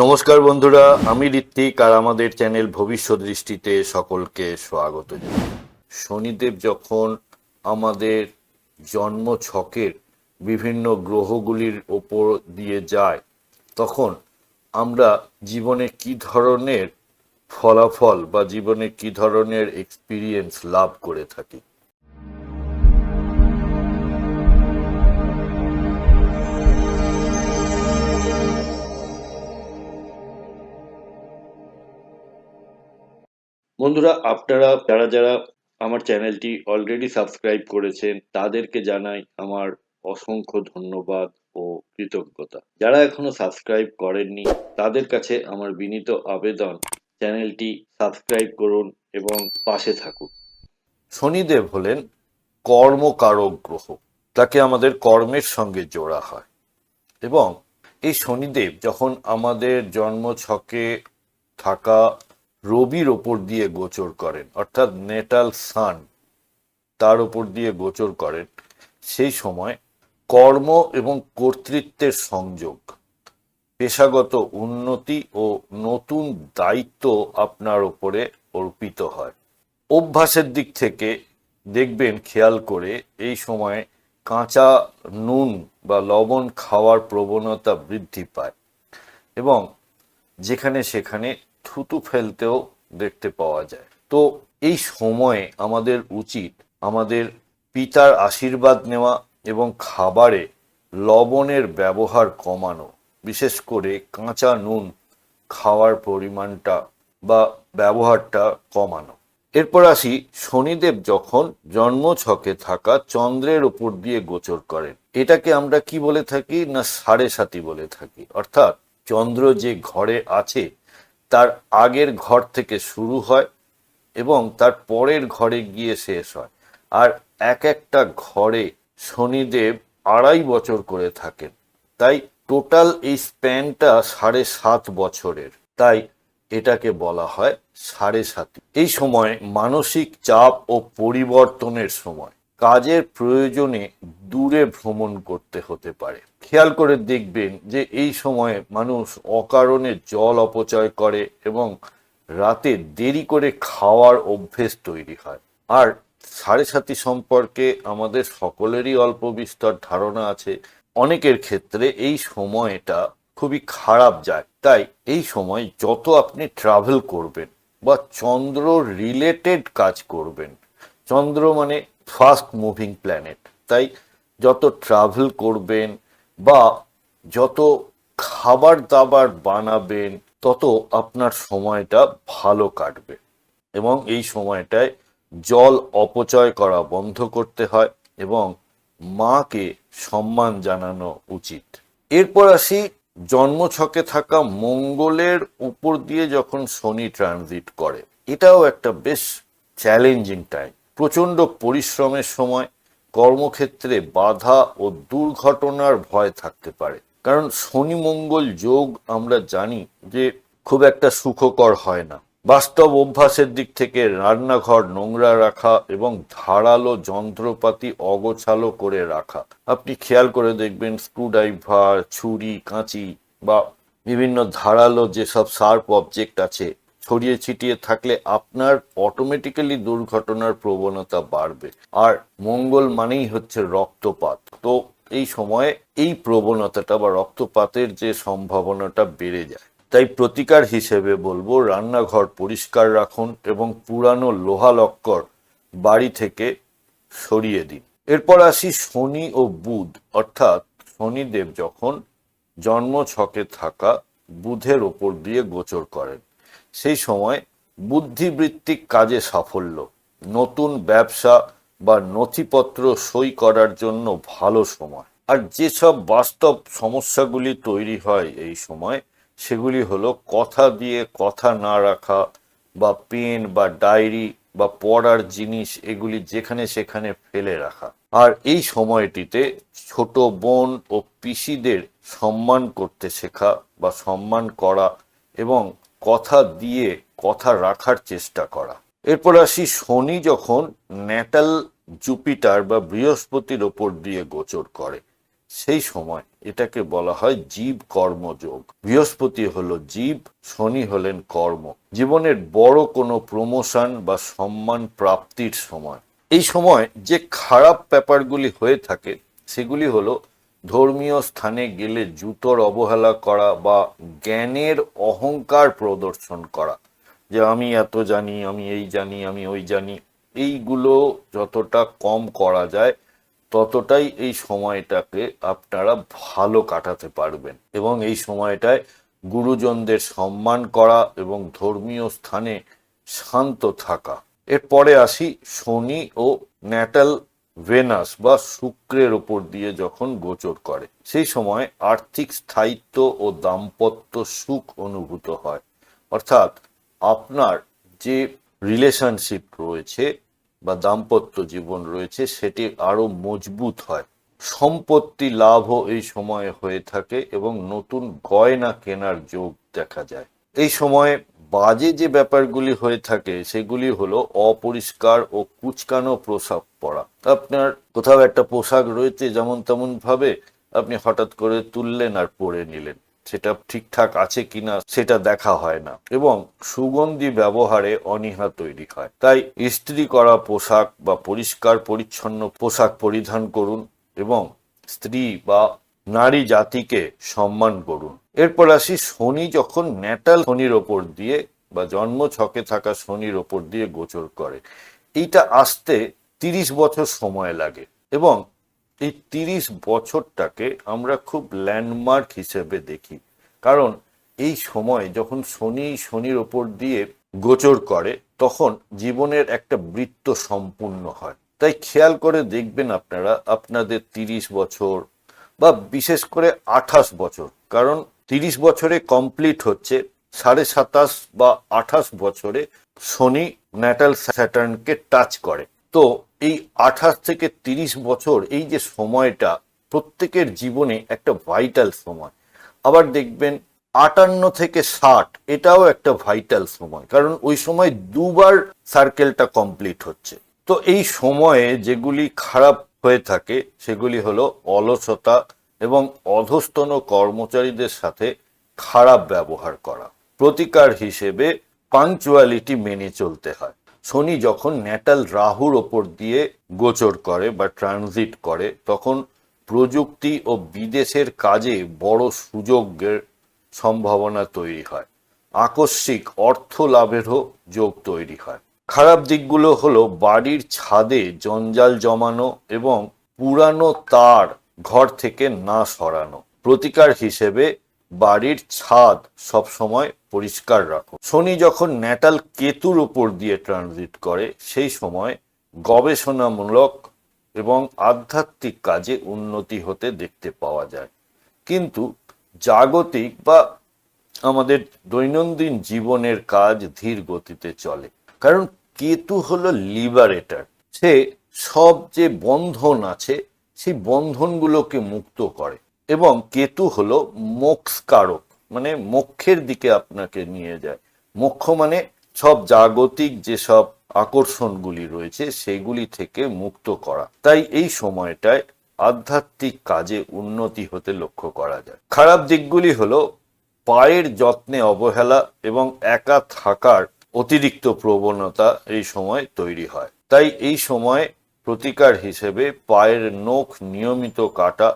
নমস্কার বন্ধুরা, আমি ঋত্বিক আর আমাদের চ্যানেল ভবিষ্যৎ দৃষ্টিতে সকলকে স্বাগত জানাই। শনিদেব যখন আমাদের জন্ম ছকের বিভিন্ন গ্রহগুলির ওপর দিয়ে যায়, তখন আমরা জীবনে কি ধরনের ফলাফল বা জীবনে কি ধরনের এক্সপিরিয়েন্স লাভ করে থাকি। বন্ধুরা, আপনারা যারা যারা আমার চ্যানেলটি অলরেডি সাবস্ক্রাইব করেছেন তাদেরকে জানাই আমার অসংখ্য ধন্যবাদ ও কৃতজ্ঞতা। যারা এখনো সাবস্ক্রাইব করেননি তাদের কাছে আমার বিনীত আবেদন, চ্যানেলটি সাবস্ক্রাইব করুন এবং পাশে থাকুন। শনিদেব হলেন কর্মকারক গ্রহ, তাকে আমাদের কর্মের সঙ্গে জোড়া হয় এবং এই শনিদেব যখন আমাদের জন্ম ছকে থাকা রবির ওপর দিয়ে গোচর করেন, অর্থাৎ নেটাল সান তার ওপর দিয়ে গোচর করেন, সেই সময় কর্ম এবং কর্তৃত্বের সংযোগ, পেশাগত উন্নতি ও নতুন দায়িত্ব আপনার ওপরে অর্পিত হয়। অভ্যাসের দিক থেকে দেখবেন, খেয়াল করে এই সময় কাঁচা নুন বা লবণ খাওয়ার প্রবণতা বৃদ্ধি পায় এবং যেখানে সেখানে থুতু ফেলতেও দেখতে পাওয়া যায়। তো এই সময়ে আমাদের উচিত আমাদের পিতার আশীর্বাদ নেওয়া এবং খাবারে লবণের ব্যবহার কমানো, বিশেষ করে কাঁচা নুন খাওয়ার পরিমাণটা বা ব্যবহারটা কমানো। এরপর আসি, শনিদেব যখন জন্মছকে থাকা চন্দ্রের উপর দিয়ে গোচর করেন, এটাকে আমরা কি বলে থাকি না সাড়ে সাতি বলে থাকি। অর্থাৎ চন্দ্র যে ঘরে আছে তার আগের ঘর থেকে শুরু হয় এবং তার পরের ঘরে গিয়ে শেষ হয়। আর এক একটা ঘরে শনিদেব 2.5 বছর করে থাকেন, তাই টোটাল এই স্প্যানটা 7.5 বছরের। তাই এটাকে বলা হয় সাড়ে সাতি। এই সময় মানসিক চাপ ও পরিবর্তনের সময়, কাজের প্রয়োজনে দূরে ভ্রমণ করতে হতে পারে। খেয়াল করে দেখবেন যে এই সময়ে মানুষ অকারণে জল অপচয় করে এবং রাতে দেরি করে খাওয়ার অভ্যেস তৈরি হয়। আর সাড়ে সাতি সম্পর্কে আমাদের সকলেরই অল্প বিস্তর ধারণা আছে। অনেকের ক্ষেত্রে এই সময়টা খুবই খারাপ যায়। তাই এই সময় যত আপনি ট্রাভেল করবেন বা চন্দ্র রিলেটেড কাজ করবেন, চন্দ্র মানে ফাস্ট মুভিং প্ল্যানেট, তাই যত ট্রাভেল করবেন বা যত খাবার দাবার বানাবেন তত আপনার সময়টা ভালো কাটবে এবং এই সময়টায় জল অপচয় করা বন্ধ করতে হয় এবং মাকে সম্মান জানানো উচিত। এরপর আসি, জন্মছকে থাকা মঙ্গলের উপর দিয়ে যখন শনি ট্রানজিট করে, এটাও একটা বেশ চ্যালেঞ্জিং টাইম। প্রচণ্ড পরিশ্রমের সময়, কর্মক্ষেত্রে বাধা ও দুর্ঘটনার ভয় থাকতে পারে, কারণ শনি মঙ্গল যোগ আমরা জানি যে খুব একটা সুখকর হয় না। বাস্তব অভ্যাসের দিক থেকে রান্নাঘর নোংরা রাখা এবং ধারালো যন্ত্রপাতি অগোছালো করে রাখা, আপনি খেয়াল করে দেখবেন স্ক্রুড্রাইভার, ছুরি, কাঁচি বা বিভিন্ন ধারালো যেসব শার্প অবজেক্ট আছে ছড়িয়ে ছিটিয়ে থাকলে আপনার অটোমেটিক্যালি দুর্ঘটনার প্রবণতা বাড়বে। আর মঙ্গল মানেই হচ্ছে রক্তপাত, তো এই সময়ে এই প্রবণতাটা বা রক্তপাতের যে সম্ভাবনাটা বেড়ে যায়। তাই প্রতিকার হিসেবে বলবো, রান্নাঘর পরিষ্কার রাখুন এবং পুরানো লোহা লক্কর বাড়ি থেকে সরিয়ে দিন। এরপর আসি শনি ও বুধ, অর্থাৎ শনিদেব যখন জন্ম ছকে থাকা বুধের ওপর দিয়ে গোচর করেন, সেই সময় বুদ্ধিবৃত্তিক কাজে সাফল্য, নতুন ব্যবসা বা নথিপত্র সই করার জন্য ভালো সময়। আর যেসব বাস্তব সমস্যাগুলি তৈরি হয় এই সময়, সেগুলি হলো কথা দিয়ে কথা না রাখা বা পেন বা ডায়েরি বা পড়ার জিনিস এগুলি যেখানে সেখানে ফেলে রাখা। আর এই সময়টিতে ছোট বোন ও পিসিদের সম্মান করতে শেখা বা সম্মান করা এবং কথা দিয়ে কথা রাখার চেষ্টা করা। এরপর আসি, শনি যখন ন্যাটাল জুপিটার বা বৃহস্পতির ওপর দিয়ে গোচর করে, সেই সময় এটাকে বলা হয় জীব কর্মযোগ। বৃহস্পতি হলো জীব, শনি হলেন কর্ম। জীবনের বড় কোনো প্রমোশন বা সম্মান প্রাপ্তির সময়। এই সময় যে খারাপ ব্যাপারগুলি হয়ে থাকে সেগুলি হলো ধর্মীয় স্থানে গেলে জুতোর অবহেলা করা বা জ্ঞানের অহংকার প্রদর্শন করা, যে আমি এত জানি, আমি এই জানি, আমি ওই জানি। এইগুলো যতটা কম করা যায় ততটাই এই সময়টাকে আপনারা ভালো কাটাতে পারবেন। এবং এই সময়টায় গুরুজনদের সম্মান করা এবং ধর্মীয় স্থানে শান্ত থাকা। এরপরে আসি শনি ও ন্যাটাল ভেনাস বা শুক্রের ওপর দিয়ে যখন গোচর করে, সেই সময় আর্থিক স্থায়িত্ব ও দাম্পত্য সুখ অনুভূত হয়। অর্থাৎ আপনার যে রিলেশনশিপ রয়েছে বা দাম্পত্য জীবন রয়েছে সেটি আরো মজবুত হয়। সম্পত্তি লাভও এই সময়ে হয়ে থাকে এবং নতুন গয়না কেনার যোগ দেখা যায়। এই সময়ে বাজে যে ব্যাপারগুলি হয়ে থাকে সেগুলি হলো অপরিষ্কার ও কুঁচকানো পোশাক পরা। আপনার কোথাও একটা পোশাক রয়েছে যেমন তেমন ভাবে আপনি হঠাৎ করে তুললেন আর পরে নিলেন, সেটা ঠিকঠাক আছে কিনা সেটা দেখা হয় না, এবং সুগন্ধি ব্যবহারে অনীহা তৈরি হয়। তাই ইস্ত্রি করা পোশাক বা পরিষ্কার পরিচ্ছন্ন পোশাক পরিধান করুন এবং স্ত্রী বা নারী জাতিকে সম্মান করুন। এরপর আসি শনি যখন ন্যাটাল শনির ওপর দিয়ে বা জন্ম ছকে থাকা শনির ওপর দিয়ে গোচর করে, এইটা আসতে 30 বছর সময় লাগে। এবং এই 30 বছরটাকে আমরা খুব ল্যান্ডমার্ক হিসেবে দেখি, কারণ এই সময় যখন শনির ওপর দিয়ে গোচর করে তখন জীবনের একটা বৃত্ত সম্পূর্ণ হয়। তাই খেয়াল করে দেখবেন আপনারা আপনাদের 30 বছর বা বিশেষ করে 28 বছর, কারণ 30 বছরে কমপ্লিট হচ্ছে 27.5 বা 28 বছরে শনি ন্যাটাল স্যাটার্নকে টাচ করে। তো এই 28 থেকে 30 বছর এই যে সময়টা প্রত্যেকের জীবনে একটা ভাইটাল সময়। আবার দেখবেন 58 থেকে 60 এটাও একটা ভাইটাল সময়, কারণ ওই সময় দুবার সার্কেলটা কমপ্লিট হচ্ছে। তো এই সময়ে যেগুলি খারাপ হয়ে থাকে সেগুলি হলো অলসতা এবং অধস্তন কর্মচারীদের সাথে খারাপ ব্যবহার করা। প্রতিকার হিসেবে পাংচুয়ালিটি মেনে চলতে হয়। শনি যখন ন্যাটাল রাহুর ওপর দিয়ে গোচর করে বা ট্রানজিট করে তখন প্রযুক্তি ও বিদেশের কাজে বড় সুযোগের সম্ভাবনা তৈরি হয়। আকস্মিক অর্থ লাভেরও যোগ তৈরি হয়। খারাপ দিকগুলো হলো বাড়ির ছাদে জঞ্জাল জমানো এবং পুরানো তার ঘর থেকে না সরানো। প্রতিকার হিসেবে বাড়ির ছাদ সবসময় পরিষ্কার রাখো। শনি যখন ন্যাটাল কেতুর উপর দিয়ে ট্রানজিট করে সেই সময় গবেষণামূলক এবং আধ্যাত্মিক কাজে উন্নতি হতে দেখতে পাওয়া যায়। কিন্তু জাগতিক বা আমাদের দৈনন্দিন জীবনের কাজ ধীর গতিতে চলে, কারণ কেতু হলো লিবারেটর। সে সব যে বন্ধন আছে সেই বন্ধনগুলোকে মুক্ত করে, এবং কেতু হলো মোক্ষকারক, মানে মোক্ষের দিকে আপনাকে নিয়ে যায়। মোক্ষ মানে সব জাগতিক যেসব আকর্ষণগুলি রয়েছে সেগুলি থেকে মুক্ত করা। তাই এই সময়টায় আধ্যাত্মিক কাজে উন্নতি হতে লক্ষ্য করা যায়। খারাপ দিকগুলি হলো পায়ের যত্নে অবহেলা এবং একা থাকার অতিরিক্ত প্রবণতা এই সময় তৈরি হয়। তাই এই সময় প্রতিকার হিসেবে পায়ের নখ নিয়মিত কাটা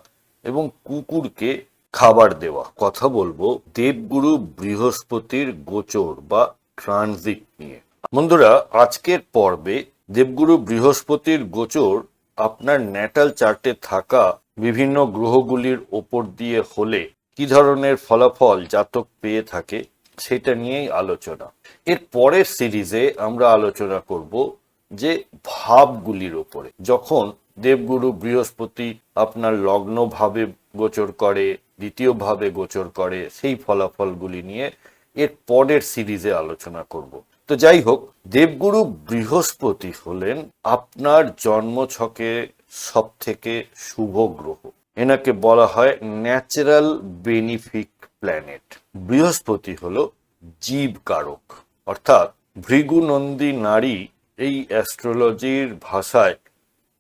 এবং কুকুরকে খাবার দেওয়া। কথা বলবো দেবগুরু বৃহস্পতির গোচর বা ট্রানজিট নিয়ে। বন্ধুরা, আজকের পর্বে দেবগুরু বৃহস্পতির গোচর আপনার ন্যাটাল চার্টে থাকা বিভিন্ন গ্রহগুলির ওপর দিয়ে হলে কি ধরনের ফলাফল জাতক পেয়ে থাকে সেটা নিয়েই আলোচনা। এর পরের সিরিজে আমরা আলোচনা করব যে ভাবগুলির ওপরে। যখন দেবগুরু বৃহস্পতি আপনার লগ্ন ভাবে গোচর করে, দ্বিতীয় ভাবে গোচর করে, সেই ফলাফলগুলি নিয়ে এর পরের সিরিজে আলোচনা করব। তো যাই হোক, দেবগুরু বৃহস্পতি হলেন আপনার জন্মছকে সব থেকে শুভ গ্রহ। এনাকে বলা হয় ন্যাচারাল বেনিফিক প্ল্যানেট। বৃহস্পতি হলো জীব কারক, অর্থাৎ ভৃগুনন্দী নারী। এই অ্যাস্ট্রোলজির ভাষায়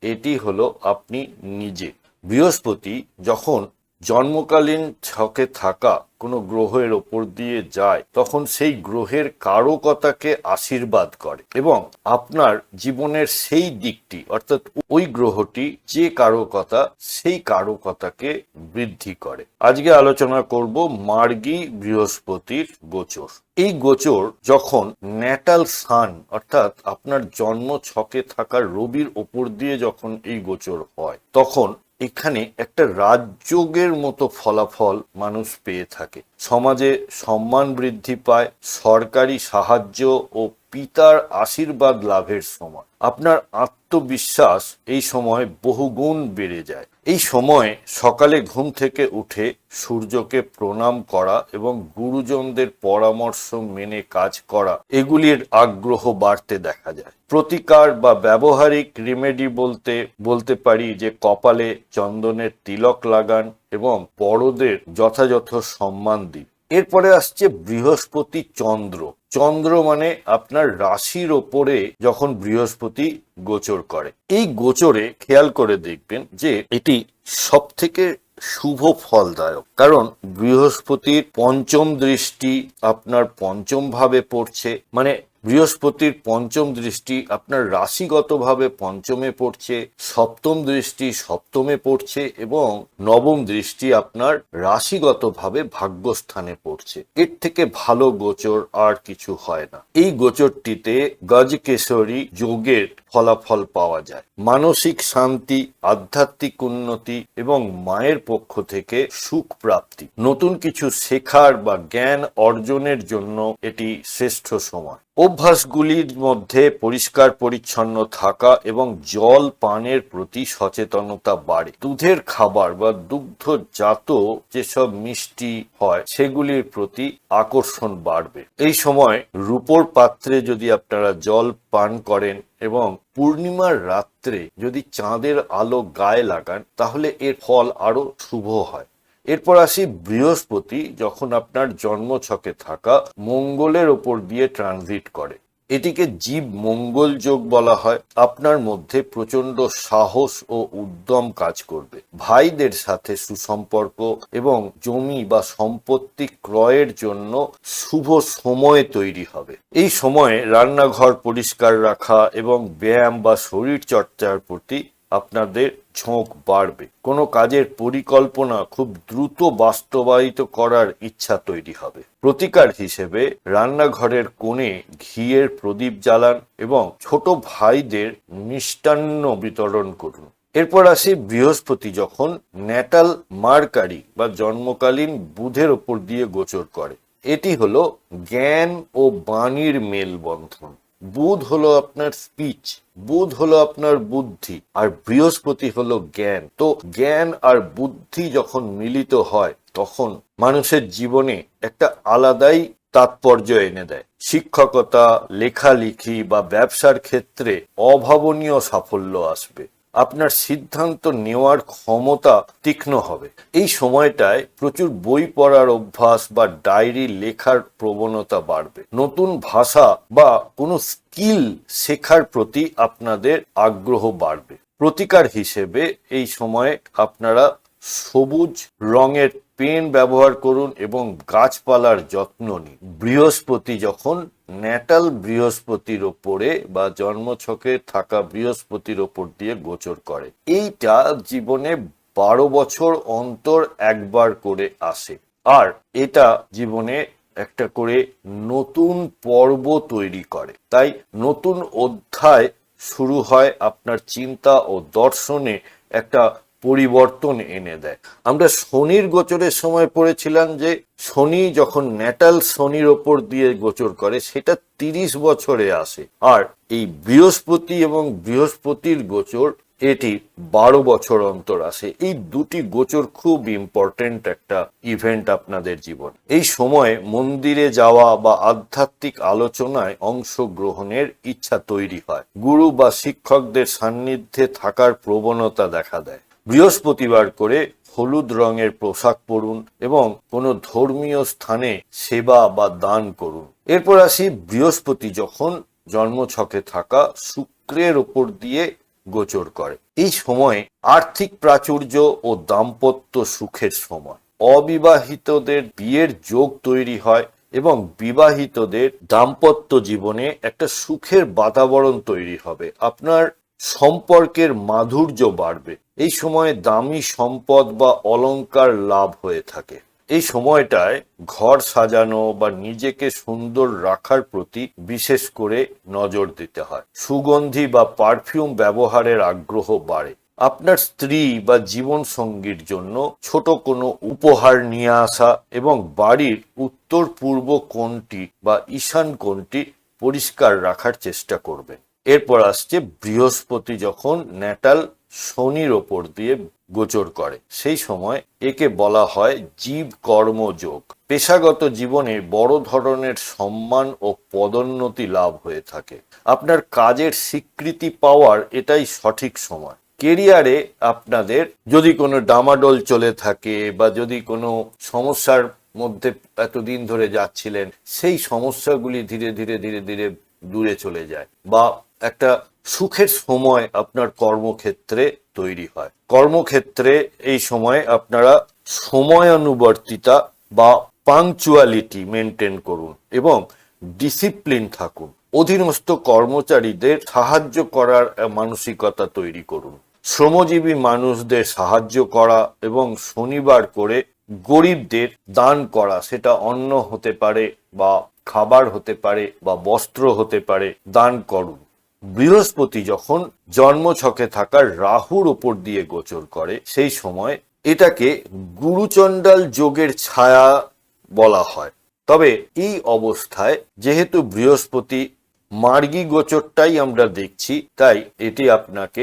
এটি হলো আপনি নিজে। বৃহস্পতি যখন জন্মকালীন ছকে থাকা কোনো গ্রহের ওপর দিয়ে যায় তখন সেই গ্রহের কারকতাকে আশীর্বাদ করে এবং আপনার জীবনের সেই দিকটি অর্থাৎ ওই গ্রহটি যে কারকতা সেই কারকতাকে বৃদ্ধি করে। আজকে আলোচনা করব মার্গী বৃহস্পতির গোচর। এই গোচর যখন ন্যাটাল সান অর্থাৎ আপনার জন্ম ছকে থাকা রবির ওপর দিয়ে যখন এই গোচর হয় তখন এখানে একটা রাজযোগের মতো ফলাফল মানুষ পেয়ে থাকে। সমাজে সম্মান বৃদ্ধি পায়, সরকারি সাহায্য ও পিতার আশীর্বাদ লাভের সময়। আপনার আত্মবিশ্বাস এই সময় বহুগুণ বেড়ে যায়। এই সময় সকালে ঘুম থেকে উঠে সূর্যকে প্রণাম করা এবং গুরুজনদের পরামর্শ মেনে কাজ করা এগুলির আগ্রহ বাড়তে দেখা যায়। প্রতিকার বা ব্যবহারিক রেমেডি বলতে পারি যে কপালে চন্দনের তিলক লাগান এবং বড়দের যথাযথ সম্মান দিন। এরপরে আসছে বৃহস্পতি চন্দ্র। চন্দ্র মানে আপনার রাশির ওপরে যখন বৃহস্পতি গোচর করে। এই গোচরে খেয়াল করে দেখবেন যে এটি সব থেকে শুভ ফলদায়ক, কারণ বৃহস্পতির পঞ্চম দৃষ্টি আপনার পঞ্চম ভাবে পড়ছে, মানে বৃহস্পতির পঞ্চম দৃষ্টি আপনার রাশিগতভাবে পঞ্চমে পড়ছে, সপ্তম দৃষ্টি সপ্তমে পড়ছে এবং নবম দৃষ্টি আপনার রাশিগতভাবে ভাগ্যস্থানে পড়ছে। এর থেকে ভালো গোচর আর কিছু হয় না। এই গোচরটিতে গজকেশরী যোগের ফলাফল পাওয়া যায়। মানসিক শান্তি, আধ্যাত্মিক উন্নতি এবং মায়ের পক্ষ থেকে সুখ প্রাপ্তি। নতুন কিছু শেখার বা জ্ঞান অর্জনের জন্য এটি শ্রেষ্ঠ সময়। অভ্যাসগুলির মধ্যে পরিষ্কার পরিচ্ছন্ন থাকা এবং জল পানের প্রতি সচেতনতা বাড়ে। দুধের খাবার বা দুগ্ধজাত যেসব মিষ্টি হয় সেগুলির প্রতি আকর্ষণ বাড়বে। এই সময় রূপোর পাত্রে যদি আপনারা জল পান করেন এবং পূর্ণিমার রাত্রে যদি চাঁদের আলো গায়ে লাগান তাহলে এর ফল আরো শুভ হয়। এরপর আসি বৃহস্পতি যখন আপনার জন্মছকে থাকা মঙ্গলের ওপর দিয়ে ট্রানজিট করে। এটিকে জীব মঙ্গল যোগ বলা হয়। আপনার মধ্যে প্রচন্ড সাহস ও উদ্যম কাজ করবে। ভাইদের সাথে সুসম্পর্ক এবং জমি বা সম্পত্তি ক্রয়ের জন্য শুভ সময় তৈরি হবে। এই সময়ে রান্নাঘর পরিষ্কার রাখা এবং ব্যায়াম বা শরীর চর্চার প্রতি আপনাদের ঝোঁক বাড়বে। কোনো কাজের পরিকল্পনা খুব দ্রুত বাস্তবায়িত করার ইচ্ছা তৈরি হবে। প্রতিকার হিসেবে রান্নাঘরের কোণে ঘিয়ের প্রদীপ জ্বালান এবং ছোট ভাইদের মিষ্টান্ন বিতরণ করুন। এরপর আসে বৃহস্পতি যখন ন্যাটাল মার্কারি বা জন্মকালীন বুধের ওপর দিয়ে গোচর করে। এটি হলো জ্ঞান ও বাণীর মেলবন্ধন। বুধ হলো আপনার স্পিচ, বুধ হলো আপনার বুদ্ধি, আর বৃহস্পতি হলো জ্ঞান। তো জ্ঞান আর বুদ্ধি যখন মিলিত হয় তখন মানুষের জীবনে একটা আলাদাই তাৎপর্য এনে দেয়। শিক্ষকতা, লেখালেখি বা ব্যবসার ক্ষেত্রে অভাবনীয় সাফল্য আসবে। আপনার সিদ্ধান্ত নেওয়ার ক্ষমতা তীক্ষ্ণ হবে। এই সময়টায় প্রচুর বই পড়ার অভ্যাস বা ডায়েরি লেখার প্রবণতা বাড়বে। নতুন ভাষা বা কোনো স্কিল শেখার প্রতি আপনাদের আগ্রহ বাড়বে। প্রতিকার হিসেবে এই সময়ে আপনারা সবুজ রঙের পেন ব্যবহার করুন এবং গাছপালার যত্ন নিন। বৃহস্পতি যখন ন্যাটাল বৃহস্পতির ওপরে বা জন্মছকে থাকা বৃহস্পতির ওপর দিয়ে গোচর করে, এইটা জীবনে 12 বছর অন্তর একবার করে আসে, আর এটা জীবনে একটা করে নতুন পর্ব তৈরি করে। তাই নতুন অধ্যায় শুরু হয়, আপনার চিন্তা ও দর্শনে একটা পরিবর্তন এনে দেয়। আমরা শনির গোচরের সময় পড়েছিলাম যে শনি যখন ন্যাটাল শনির ওপর দিয়ে গোচর করে সেটা 30 বছরে আসে, আর এই বৃহস্পতি এবং বৃহস্পতির গোচর এটি 12 বছর অন্তর আসে। এই দুটি গোচর খুব ইম্পর্টেন্ট একটা ইভেন্ট আপনাদের জীবন। এই সময়ে মন্দিরে যাওয়া বা আধ্যাত্মিক আলোচনায় অংশগ্রহণের ইচ্ছা তৈরি হয়। গুরু বা শিক্ষকদের সান্নিধ্যে থাকার প্রবণতা দেখা দেয়। বৃহস্পতিবার করে হলুদ রঙের পোশাক পরুন এবং কোনো ধর্মীয় স্থানে সেবা বা দান করুন। এরপর আসি বৃহস্পতি যখন জন্মছকে থাকা শুক্রের ওপর দিয়ে গোচর করে। এই সময়ে আর্থিক প্রাচুর্য ও দাম্পত্য সুখের সময়। অবিবাহিতদের বিয়ের যোগ তৈরি হয় এবং বিবাহিতদের দাম্পত্য জীবনে একটা সুখের বাতাবরণ তৈরি হবে। আপনার সম্পর্কের মাধুর্য বাড়বে। এই সময়ে দামি সম্পদ বা অলংকার লাভ হয়ে থাকে। এই সময়টায় ঘর সাজানো বা নিজেকে সুন্দর রাখার প্রতি বিশেষ করে নজর দিতে হয়। সুগন্ধি বা পারফিউম ব্যবহারের আগ্রহ বাড়ে। আপনার স্ত্রী বা জীবন সঙ্গীর জন্য ছোট কোনো উপহার নিয়ে আসা এবং বাড়ির উত্তর পূর্ব কোণটি বা ঈশান কোণটি পরিষ্কার রাখার চেষ্টা করবেন। এরপর আসছে বৃহস্পতি যখন ন্যাটাল শনির ওপর দিয়ে গোচর করে, সেই সময় একে বলা হয় জীব কর্মযোগ। পেশাগত জীবনে বড় ধরনের সম্মান ও পদোন্নতি লাভ হয়ে থাকে। আপনার কাজের স্বীকৃতি পাওয়ার এটাই সঠিক সময়। কেরিয়ারে আপনাদের যদি কোনো ডামাডোল চলে থাকে বা যদি কোনো সমস্যার মধ্যে এতদিন ধরে যাচ্ছিলেন, সেই সমস্যাগুলি ধীরে ধীরে ধীরে ধীরে দূরে চলে যায় বা একটা সুখের সময় আপনার কর্মক্ষেত্রে তৈরি হয়। কর্মক্ষেত্রে এই সময় আপনারা সময়ানুবর্তিতা বা পাংচুয়ালিটি মেনটেন করুন এবং ডিসিপ্লিন থাকুন। অধীনস্থ কর্মচারীদের সাহায্য করার মানসিকতা তৈরি করুন। শ্রমজীবী মানুষদের সাহায্য করা এবং শনিবার করে গরিবদের দান করা, সেটা অন্ন হতে পারে বা খাবার হতে পারে বা বস্ত্র হতে পারে, দান করুন। বৃহস্পতি যখন জন্মছকে থাকা রাহুর ওপর দিয়ে গোচর করে, সেই সময় এটাকে গুরুচণ্ডাল যোগের ছায়া বলা হয়। তবে এই অবস্থায় যেহেতু বৃহস্পতি মার্গী গোচরটাই আমরা দেখছি, তাই এটি আপনাকে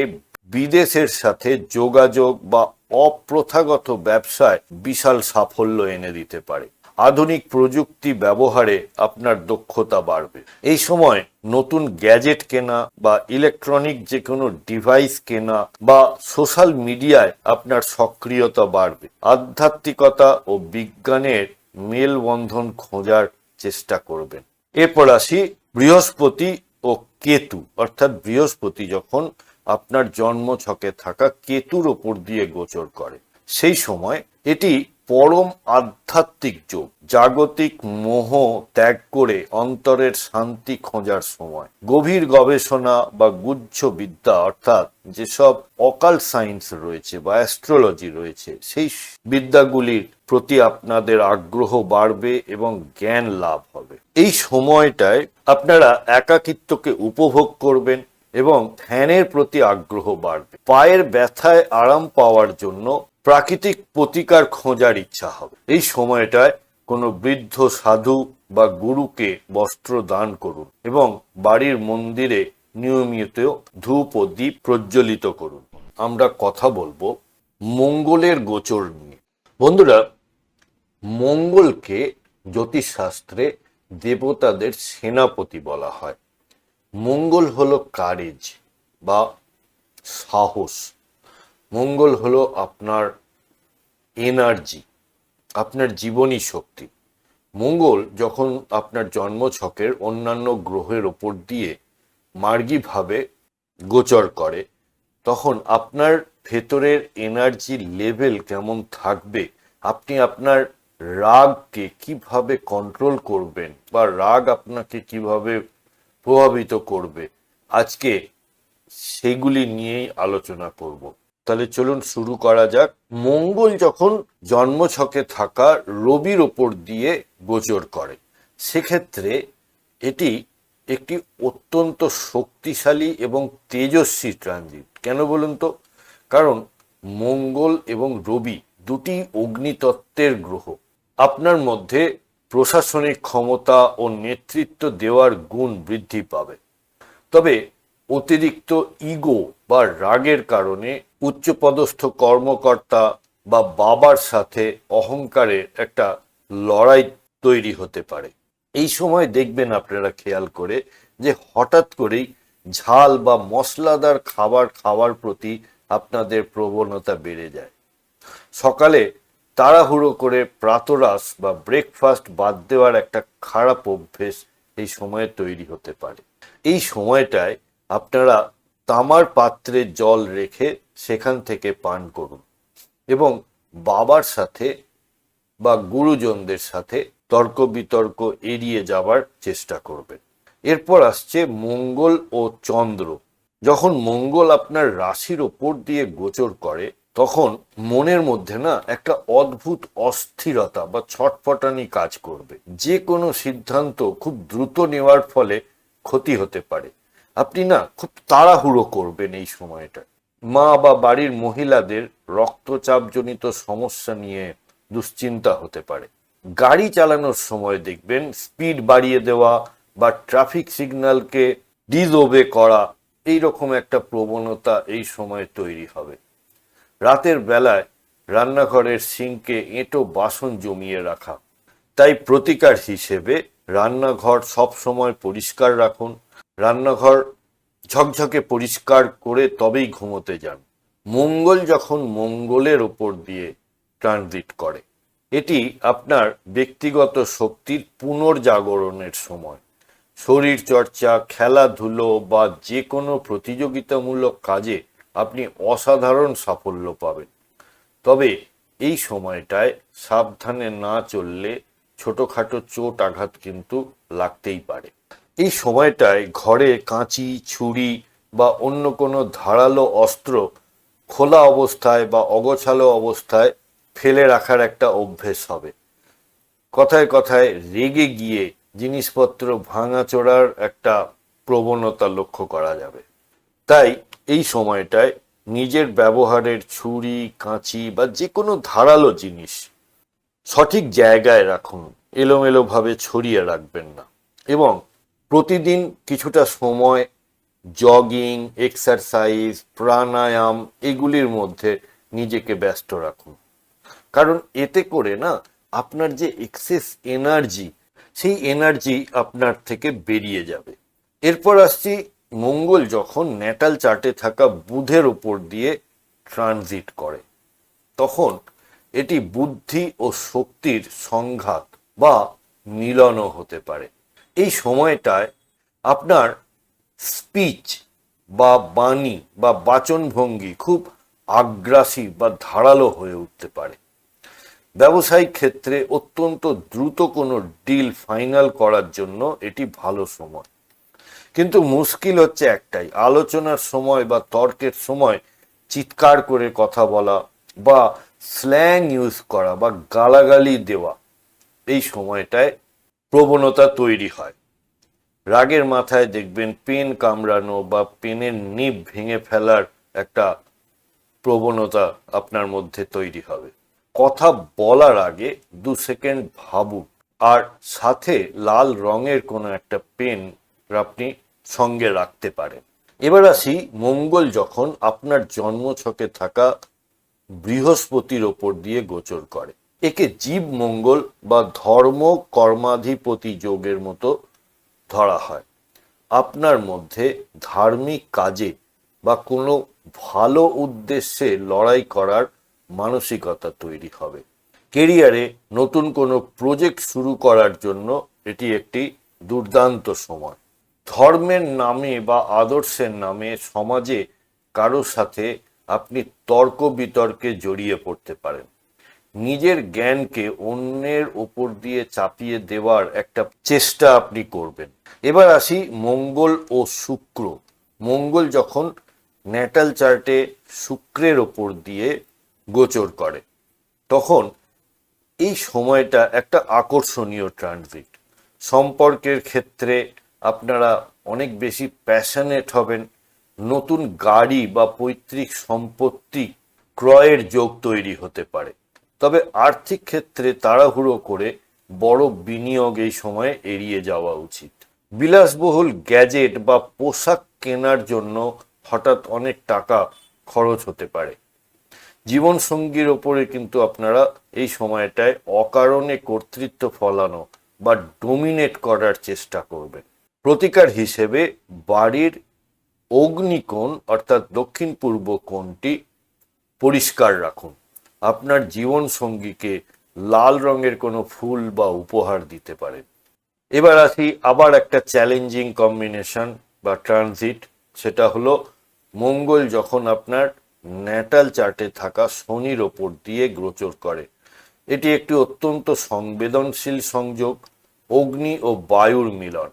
বিদেশের সাথে যোগাযোগ বা অপ্রথাগত ব্যবসায় বিশাল সাফল্য এনে দিতে পারে। আধুনিক প্রযুক্তি ব্যবহারে আপনার দক্ষতা বাড়বে। এই সময় নতুন গ্যাজেট কেনা বা ইলেকট্রনিক যে কোনো ডিভাইস কেনা বা সোশ্যাল মিডিয়ায় আপনার সক্রিয়তা বাড়বে। আধ্যাত্মিকতা ও বিজ্ঞানের মেলবন্ধন খোঁজার চেষ্টা করবেন। এরপর আসি বৃহস্পতি ও কেতু, অর্থাৎ বৃহস্পতি যখন আপনার জন্ম ছকে থাকা কেতুর ওপর দিয়ে গোচর করে, সেই সময় এটি পরম আধ্যাত্মিক যোগ। জাগতিক মোহ ত্যাগ করে অন্তরের শান্তি খোঁজার সময়। গভীর গবেষণা বা গুহ্য বিদ্যা, অর্থাৎ যেসব অকাল্ট সায়েন্স রয়েছে বা অ্যাস্ট্রোলজি রয়েছে, সেই বিদ্যাগুলির প্রতি আপনাদের আগ্রহ বাড়বে এবং জ্ঞান লাভ হবে। এই সময়টায় আপনারা একাকিত্বকে উপভোগ করবেন এবং ধ্যানের প্রতি আগ্রহ বাড়বে। পায়ের ব্যথায় আরাম পাওয়ার জন্য প্রাকৃতিক প্রতিকার খোঁজার ইচ্ছা হবে। এই সময়টায় কোনো বৃদ্ধ সাধু বা গুরুকে বস্ত্র দান করুন এবং বাড়ির মন্দিরে নিয়মিত ধূপ ও দীপ প্রজ্বলিত করুন। আমরা কথা বলবো মঙ্গলের গোচর নিয়ে। বন্ধুরা, মঙ্গলকে জ্যোতিষশাস্ত্রে দেবতাদের সেনাপতি বলা হয়। মঙ্গল হলো কারেজ বা সাহস। মঙ্গল হলো আপনার এনার্জি, আপনার জীবনী শক্তি। মঙ্গল যখন আপনার জন্মছকের অন্যান্য গ্রহের ওপর দিয়ে মার্গীভাবে গোচর করে, তখন আপনার ভেতরের এনার্জি লেভেল কেমন থাকবে, আপনি আপনার রাগকে কিভাবে কন্ট্রোল করবেন বা রাগ আপনাকে কিভাবে প্রভাবিত করবে, আজকে সেগুলি নিয়েই আলোচনা করব। তাহলে চলুন শুরু করা যাক। মঙ্গল যখন জন্মছকে থাকা রবির ওপর দিয়ে গোচর করে, সেক্ষেত্রে এটি একটি অত্যন্ত শক্তিশালী এবং তেজস্বী ট্রানজিট। কেন বলুন তো? কারণ মঙ্গল এবং রবি দুটি অগ্নিতত্ত্বের গ্রহ। আপনার মধ্যে প্রশাসনিক ক্ষমতা ও নেতৃত্ব দেওয়ার গুণ বৃদ্ধি পাবে। তবে অতিরিক্ত ইগো বা রাগের কারণে উচ্চপদস্থ কর্মকর্তা বা বাবার সাথে অহংকারের একটা লড়াই তৈরি হতে পারে। এই সময় দেখবেন আপনারা খেয়াল করে যে হঠাৎ করেই ঝাল বা মশলাদার খাবার খাওয়ার প্রতি আপনাদের প্রবণতা বেড়ে যায়। সকালে তাড়াহুড়ো করে প্রাতরাশ বা ব্রেকফাস্ট বাদ দেওয়ার একটা খারাপ অভ্যেস এই সময়ে তৈরি হতে পারে। এই সময়টায় আপনারা তামার পাত্রে জল রেখে সেখান থেকে পান করুন এবং বাবার সাথে বা গুরুজনদের সাথে তর্ক বিতর্ক এড়িয়ে যাবার চেষ্টা করবেন। এরপর আসছে মঙ্গল ও চন্দ্র। যখন মঙ্গল আপনার রাশির ওপর দিয়ে গোচর করে তখন মনের মধ্যে না একটা অদ্ভুত অস্থিরতা বা ছটফটানি কাজ করবে। যে কোনো সিদ্ধান্ত খুব দ্রুত নেওয়ার ফলে ক্ষতি হতে পারে। আপনি না খুব তাড়াহুড়ো করবেন এই সময়টা। মা বা বাড়ির মহিলাদের রক্তচাপজনিত সমস্যা নিয়ে দুশ্চিন্তা হতে পারে। গাড়ি চালানোর সময় দেখবেন স্পিড বাড়িয়ে দেওয়া বা ট্রাফিক সিগন্যালকে ডিসওবে করা, এইরকম একটা প্রবণতা এই সময় তৈরি হবে। রাতের বেলায় রান্নাঘরের সিঙ্কে এঁটো বাসন জমিয়ে রাখা, তাই প্রতিকার হিসেবে রান্নাঘর সব সময় পরিষ্কার রাখুন। রান্নাঘর ঝকঝকে পরিষ্কার করে তবেই ঘুমোতে যান। মঙ্গল যখন মঙ্গলের ওপর দিয়ে ট্রানজিট করে, এটি আপনার ব্যক্তিগত শক্তির পুনর্জাগরণের সময়। শরীর চর্চা, খেলাধুলো বা যে কোনো প্রতিযোগিতামূলক কাজে আপনি অসাধারণ সাফল্য পাবেন। তবে এই সময়টায় সাবধানে না চললে ছোটখাটো চোট আঘাত কিন্তু লাগতেই পারে। এই সময়টায় ঘরে কাঁচি, ছুরি বা অন্য কোনো ধারালো অস্ত্র খোলা অবস্থায় বা অগোছালো অবস্থায় ফেলে রাখার একটা অভ্যেস হবে। কথায় কথায় রেগে গিয়ে জিনিসপত্র ভাঙাচোরার একটা প্রবণতা লক্ষ্য করা যাবে। তাই এই সময়টায় নিজের ব্যবহারের ছুরি, কাঁচি বা যে কোনো ধারালো জিনিস সঠিক জায়গায় রাখুন, এলোমেলোভাবে ছড়িয়ে রাখবেন না। এবং প্রতিদিন কিছুটা সময় জগিং, এক্সারসাইজ, প্রাণায়াম এগুলির মধ্যে নিজেকে ব্যস্ত রাখুন। কারণ এতে করে না আপনার যে এক্সেস এনার্জি, সেই এনার্জি আপনার থেকে বেরিয়ে যাবে। এরপর আসছি মঙ্গল যখন ন্যাটাল চার্টে থাকা বুধের ওপর দিয়ে ট্রানজিট করে, তখন এটি বুদ্ধি ও শক্তির সংঘাত বা মিলনও হতে পারে। এই সময়টায় আপনার স্পিচ বা বাণী বা বাচনভঙ্গি খুব আগ্রাসী বা ধারালো হয়ে উঠতে পারে। ব্যবসায়িক ক্ষেত্রে অত্যন্ত দ্রুত কোনো ডিল ফাইনাল করার জন্য এটি ভালো সময়। কিন্তু মুশকিল হচ্ছে একটাই, আলোচনার সময় বা তর্কের সময় চিৎকার করে কথা বলা বা স্ল্যাং ইউজ করা বা গালাগালি দেওয়া, এই সময়টায় প্রবণতা তৈরি হয়। রাগের মাথায় দেখবেন পেন কামড়ানো বা পেনের নিব ভেঙে ফেলার একটা প্রবণতা আপনার মধ্যে তৈরি হবে। কথা বলার আগে 2 সেকেন্ড ভাবুন, আর সাথে লাল রঙের কোনো একটা পেন আপনি সঙ্গে রাখতে পারেন। এবার আসি মঙ্গল যখন আপনার জন্মছকে থাকা বৃহস্পতির ওপর দিয়ে গোচর করে। একে জীব মঙ্গল বা ধর্ম কর্মাধিপতি যোগের মতো ধরা হয়। আপনার মধ্যে ধার্মিক কাজে বা কোনো ভালো উদ্দেশ্যে লড়াই করার মানসিকতা তৈরি হবে। কেরিয়ারে নতুন কোনো প্রজেক্ট শুরু করার জন্য এটি একটি দুর্দান্ত সময়। ধর্মের নামে বা আদর্শের নামে সমাজে কারোর সাথে আপনি তর্ক বিতর্কে জড়িয়ে পড়তে পারেন। নিজের জ্ঞানকে অন্যের ওপর দিয়ে চাপিয়ে দেওয়ার একটা চেষ্টা আপনি করবেন। এবার আসি মঙ্গল ও শুক্র। মঙ্গল যখন ন্যাটাল চার্টে শুক্রের ওপর দিয়ে গোচর করে, তখন এই সময়টা একটা আকর্ষণীয় ট্রানজিট। সম্পর্কের ক্ষেত্রে আপনারা অনেক বেশি প্যাশনেট হবেন। নতুন গাড়ি বা পৈতৃক সম্পত্তি ক্রয়ের যোগ তৈরি হতে পারে। তবে আর্থিক ক্ষেত্রে তাড়াহুড়ো করে বড় বিনিয়োগ এই সময়ে এড়িয়ে যাওয়া উচিত। বিলাসবহুল গ্যাজেট বা পোশাক কেনার জন্য হঠাৎ অনেক টাকা খরচ হতে পারে। জীবনসঙ্গীর ওপরে কিন্তু আপনারা এই সময়টায় অকারণে কর্তৃত্ব ফলানো বা ডোমিনেট করার চেষ্টা করবেন। প্রতিকার হিসেবে বাড়ির অগ্নিকোণ অর্থাৎ দক্ষিণ পূর্ব কোণটি পরিষ্কার রাখুন। আপনার জীবনসঙ্গীকে লাল রঙের কোনো ফুল বা উপহার দিতে পারেন। এবার আসি আবার একটা চ্যালেঞ্জিং কম্বিনেশন বা ট্রানজিট, সেটা হলো মঙ্গল যখন আপনার ন্যাটাল চার্টে থাকা শনির ওপর দিয়ে গোচর করে। এটি একটি অত্যন্ত সংবেদনশীল সংযোগ, অগ্নি ও বায়ুর মিলন।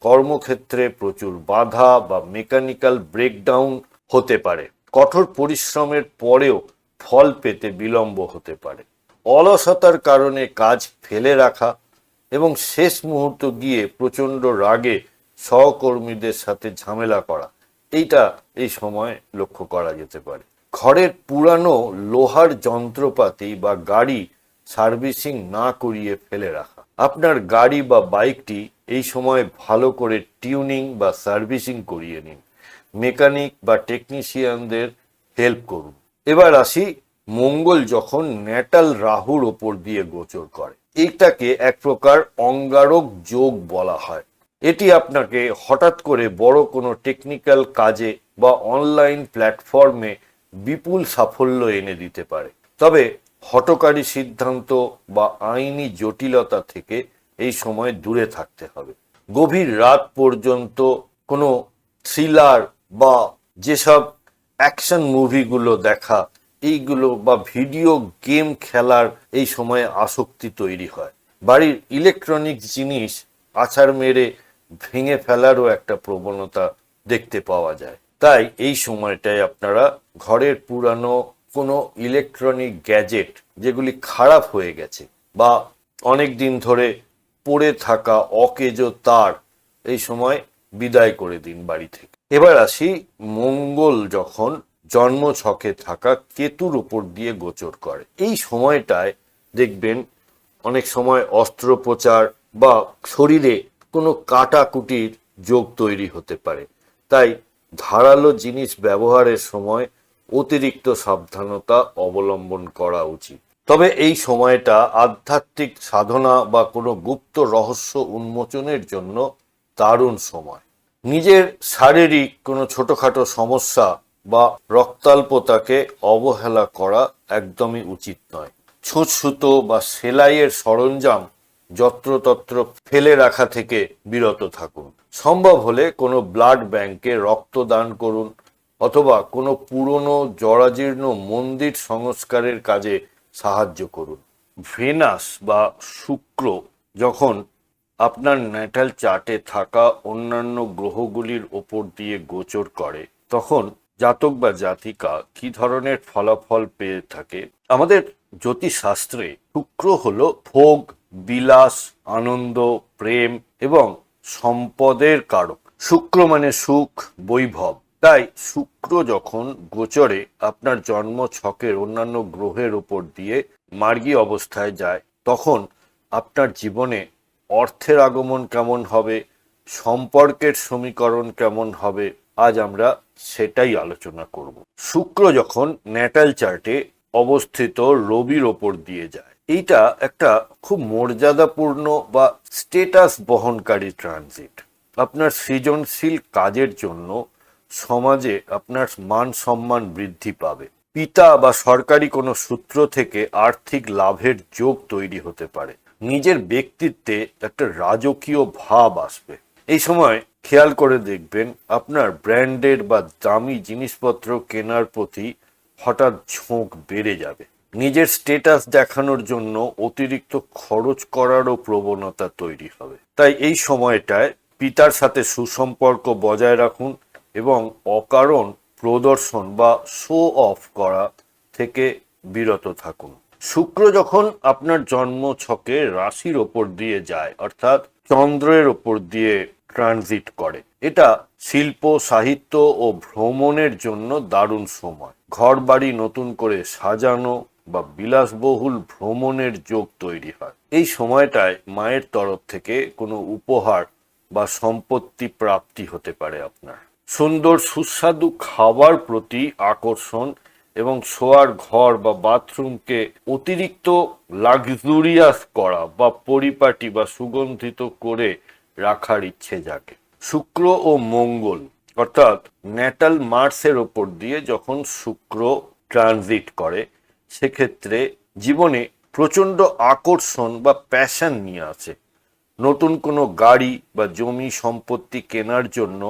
কর্মক্ষেত্রে প্রচুর বাধা বা মেকানিক্যাল ব্রেকডাউন হতে পারে। কঠোর পরিশ্রমের পরেও ফল পেতে বিলম্ব হতে পারে। অলসতার কারণে কাজ ফেলে রাখা এবং শেষ মুহূর্ত গিয়ে প্রচণ্ড রাগে সহকর্মীদের সাথে ঝামেলা করা, এইটা এই সময় লক্ষ্য করা যেতে পারে। ঘরের পুরানো লোহার যন্ত্রপাতি বা গাড়ি সার্ভিসিং না করিয়ে ফেলে রাখা। আপনার গাড়ি বা বাইকটি এই সময় ভালো করে টিউনিং বা সার্ভিসিং করিয়ে নিন। মেকানিক বা টেকনিশিয়ানদের হেল্প করুন। এবার আসি, মঙ্গল যখন ন্যাটাল রাহুর ওপর দিয়ে গোচর করে, এইটাকে এক প্রকার অঙ্গারক যোগ বলা হয়। এটি আপনাকে হঠাৎ করে বড় কোনো টেকনিক্যাল কাজে বা অনলাইন প্ল্যাটফর্মে বিপুল সাফল্য এনে দিতে পারে। তবে হঠকারী সিদ্ধান্ত বা আইনি জটিলতা থেকে এই সময় দূরে থাকতে হবে। গভীর রাত পর্যন্ত কোনো থ্রিলার বা যেসব অ্যাকশন মুভিগুলো দেখা, এইগুলো বা ভিডিও গেম খেলার এই সময়ে আসক্তি তৈরি হয়। বাড়ির ইলেকট্রনিক জিনিস আছাড় মেরে ভেঙে ফেলারও একটা প্রবণতা দেখতে পাওয়া যায়। তাই এই সময়টায় আপনারা ঘরের পুরানো কোনো ইলেকট্রনিক গ্যাজেট যেগুলি খারাপ হয়ে গেছে বা অনেক দিন ধরে পড়ে থাকা অকেজো তার, এই সময় বিদায় করে দিন বাড়ি থেকে। এবার আসি, মঙ্গল যখন জন্ম ছকে থাকা কেতুর উপর দিয়ে গোচর করে, এই সময়টায় দেখবেন অনেক সময় অস্ত্রোপচার বা শরীরে কোনো কাটাকুটির যোগ তৈরি হতে পারে। তাই ধারালো জিনিস ব্যবহারের সময় অতিরিক্ত সাবধানতা অবলম্বন করা উচিত। তবে এই সময়টা আধ্যাত্মিক সাধনা বা কোনো গুপ্ত রহস্য উন্মোচনের জন্য দারুণ সময়। নিজের শারীরিক কোনো ছোটখাটো সমস্যা বা রক্তাল্পতাকে অবহেলা করা একদমই উচিত নয়। ছুঁচসুতো বা সেলাইয়ের সরঞ্জাম যত্রতত্র ফেলে রাখা থেকে বিরত থাকুন। সম্ভব হলে কোনো ব্লাড ব্যাংকে রক্তদান করুন অথবা কোনো পুরনো জরাজীর্ণ মন্দির সংস্কারের কাজে সাহায্য করুন। ভেনাস বা শুক্র যখন আপনার ন্যাটাল চার্টে থাকা অন্যান্য গ্রহগুলির ওপর দিয়ে গোচর করে, তখন জাতক বা জাতিকা কি ধরনের ফলাফল পেয়ে থাকে? আমাদের জ্যোতিষশাস্ত্রে শুক্র হলো ভোগ, বিলাস, আনন্দ, প্রেম এবং সম্পদের কারক। শুক্র মানে সুখ, বৈভব। তাই শুক্র যখন গোচরে আপনার জন্ম ছকের অন্যান্য গ্রহের উপর দিয়ে মার্গী অবস্থায় যায়, তখন আপনার জীবনে অর্থের আগমন কেমন হবে, সম্পর্কের সমীকরণ কেমন হবে, আজ আমরা সেটাই আলোচনা করব। শুক্র যখন ন্যাটাল চার্টে অবস্থিত রবির ওপর দিয়ে যায়, এইটা একটা খুব মর্যাদাপূর্ণ বা স্টেটাস বহনকারী ট্রানজিট। আপনার সৃজনশীল কাজের জন্য সমাজে আপনার মান সম্মান বৃদ্ধি পাবে। পিতা বা সরকারি কোনো সূত্র থেকে আর্থিক লাভের যোগ তৈরি হতে পারে। নিজের ব্যক্তিত্বে একটা রাজকীয় ভাব আসবে। এই সময় খেয়াল করে দেখবেন আপনার ব্র্যান্ডেড বা দামি জিনিসপত্র কেনার প্রতি হঠাৎ ঝোঁক বেড়ে যাবে। নিজের স্টেটাস দেখানোর জন্য অতিরিক্ত খরচ করারও প্রবণতা তৈরি হবে। তাই এই সময়টায় পিতার সাথে সুসম্পর্ক বজায় রাখুন এবং অকারণ প্রদর্শন বা শো অফ করা থেকে বিরত থাকুন। শুক্র যখন আপনার জন্ম ছকে রাশির ওপর দিয়ে যায়, অর্থাৎ চন্দ্রের ওপর দিয়ে ট্রানজিট করে, এটা শিল্প, সাহিত্য ও ভ্রমণের জন্য দারুণ সময়। ঘর বাড়ি নতুন করে সাজানো বা বিলাসবহুল ভ্রমণের যোগ তৈরি হয়। এই সময়টায় মায়ের তরফ থেকে কোনো উপহার বা সম্পত্তি প্রাপ্তি হতে পারে আপনার। সুন্দর সুস্বাদু খাবার প্রতি আকর্ষণ এবং শোয়ার ঘর বা বাথরুমকে অতিরিক্ত লাক্সুরিয়াস করা বা পরিপাটি বা সুগন্ধিত করে রাখার ইচ্ছে জাগে। শুক্র ও মঙ্গল অর্থাৎ ন্যাটাল মার্সের ওপর দিয়ে যখন শুক্র ট্রানজিট করে, সেক্ষেত্রে জীবনে প্রচণ্ড আকর্ষণ বা প্যাশন নিয়ে আসে। নতুন কোনো গাড়ি বা জমি সম্পত্তি কেনার জন্য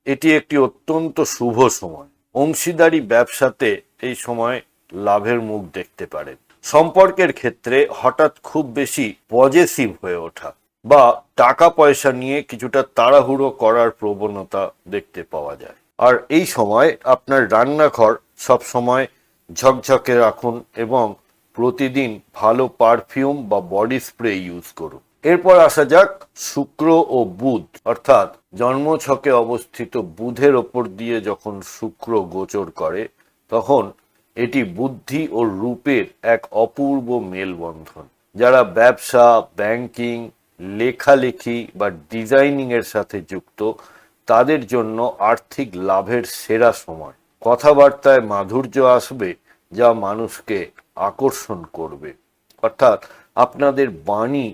এটি একটি অত্যন্ত শুভ সময়। অংশীদারি ব্যবসাতে এই সময় লাভের মুখ দেখতে পারেন। সম্পর্কের ক্ষেত্রে হঠাৎ খুব বেশি পজেসিভ হয়ে ওঠা বা টাকা পয়সা নিয়ে কিছুটা তাড়াহুড়ো করার প্রবণতা দেখতে পাওয়া যায়। আর এই সময় আপনার রান্নাঘর সব সময় ঝকঝকে রাখুন এবং প্রতিদিন ভালো পারফিউম বা বডি স্প্রে ইউজ করুন। এরপর আসা যাক শুক্র ও বুধ, অর্থাৎ জন্মছকে অবস্থিত বুধের ওপর দিয়ে যখন শুক্র গোচর করে তখন এটি বুদ্ধি ও রূপের এক অপূর্ব মেলবন্ধন। যারা ব্যবসা, ব্যাংকিং, লেখালেখি বা ডিজাইনিং এর সাথে যুক্ত তাদের জন্য আর্থিক লাভের সেরা সময়। কথাবার্তায় মাধুর্য আসবে যা মানুষকে আকর্ষণ করবে, অর্থাৎ আপনাদের বাণী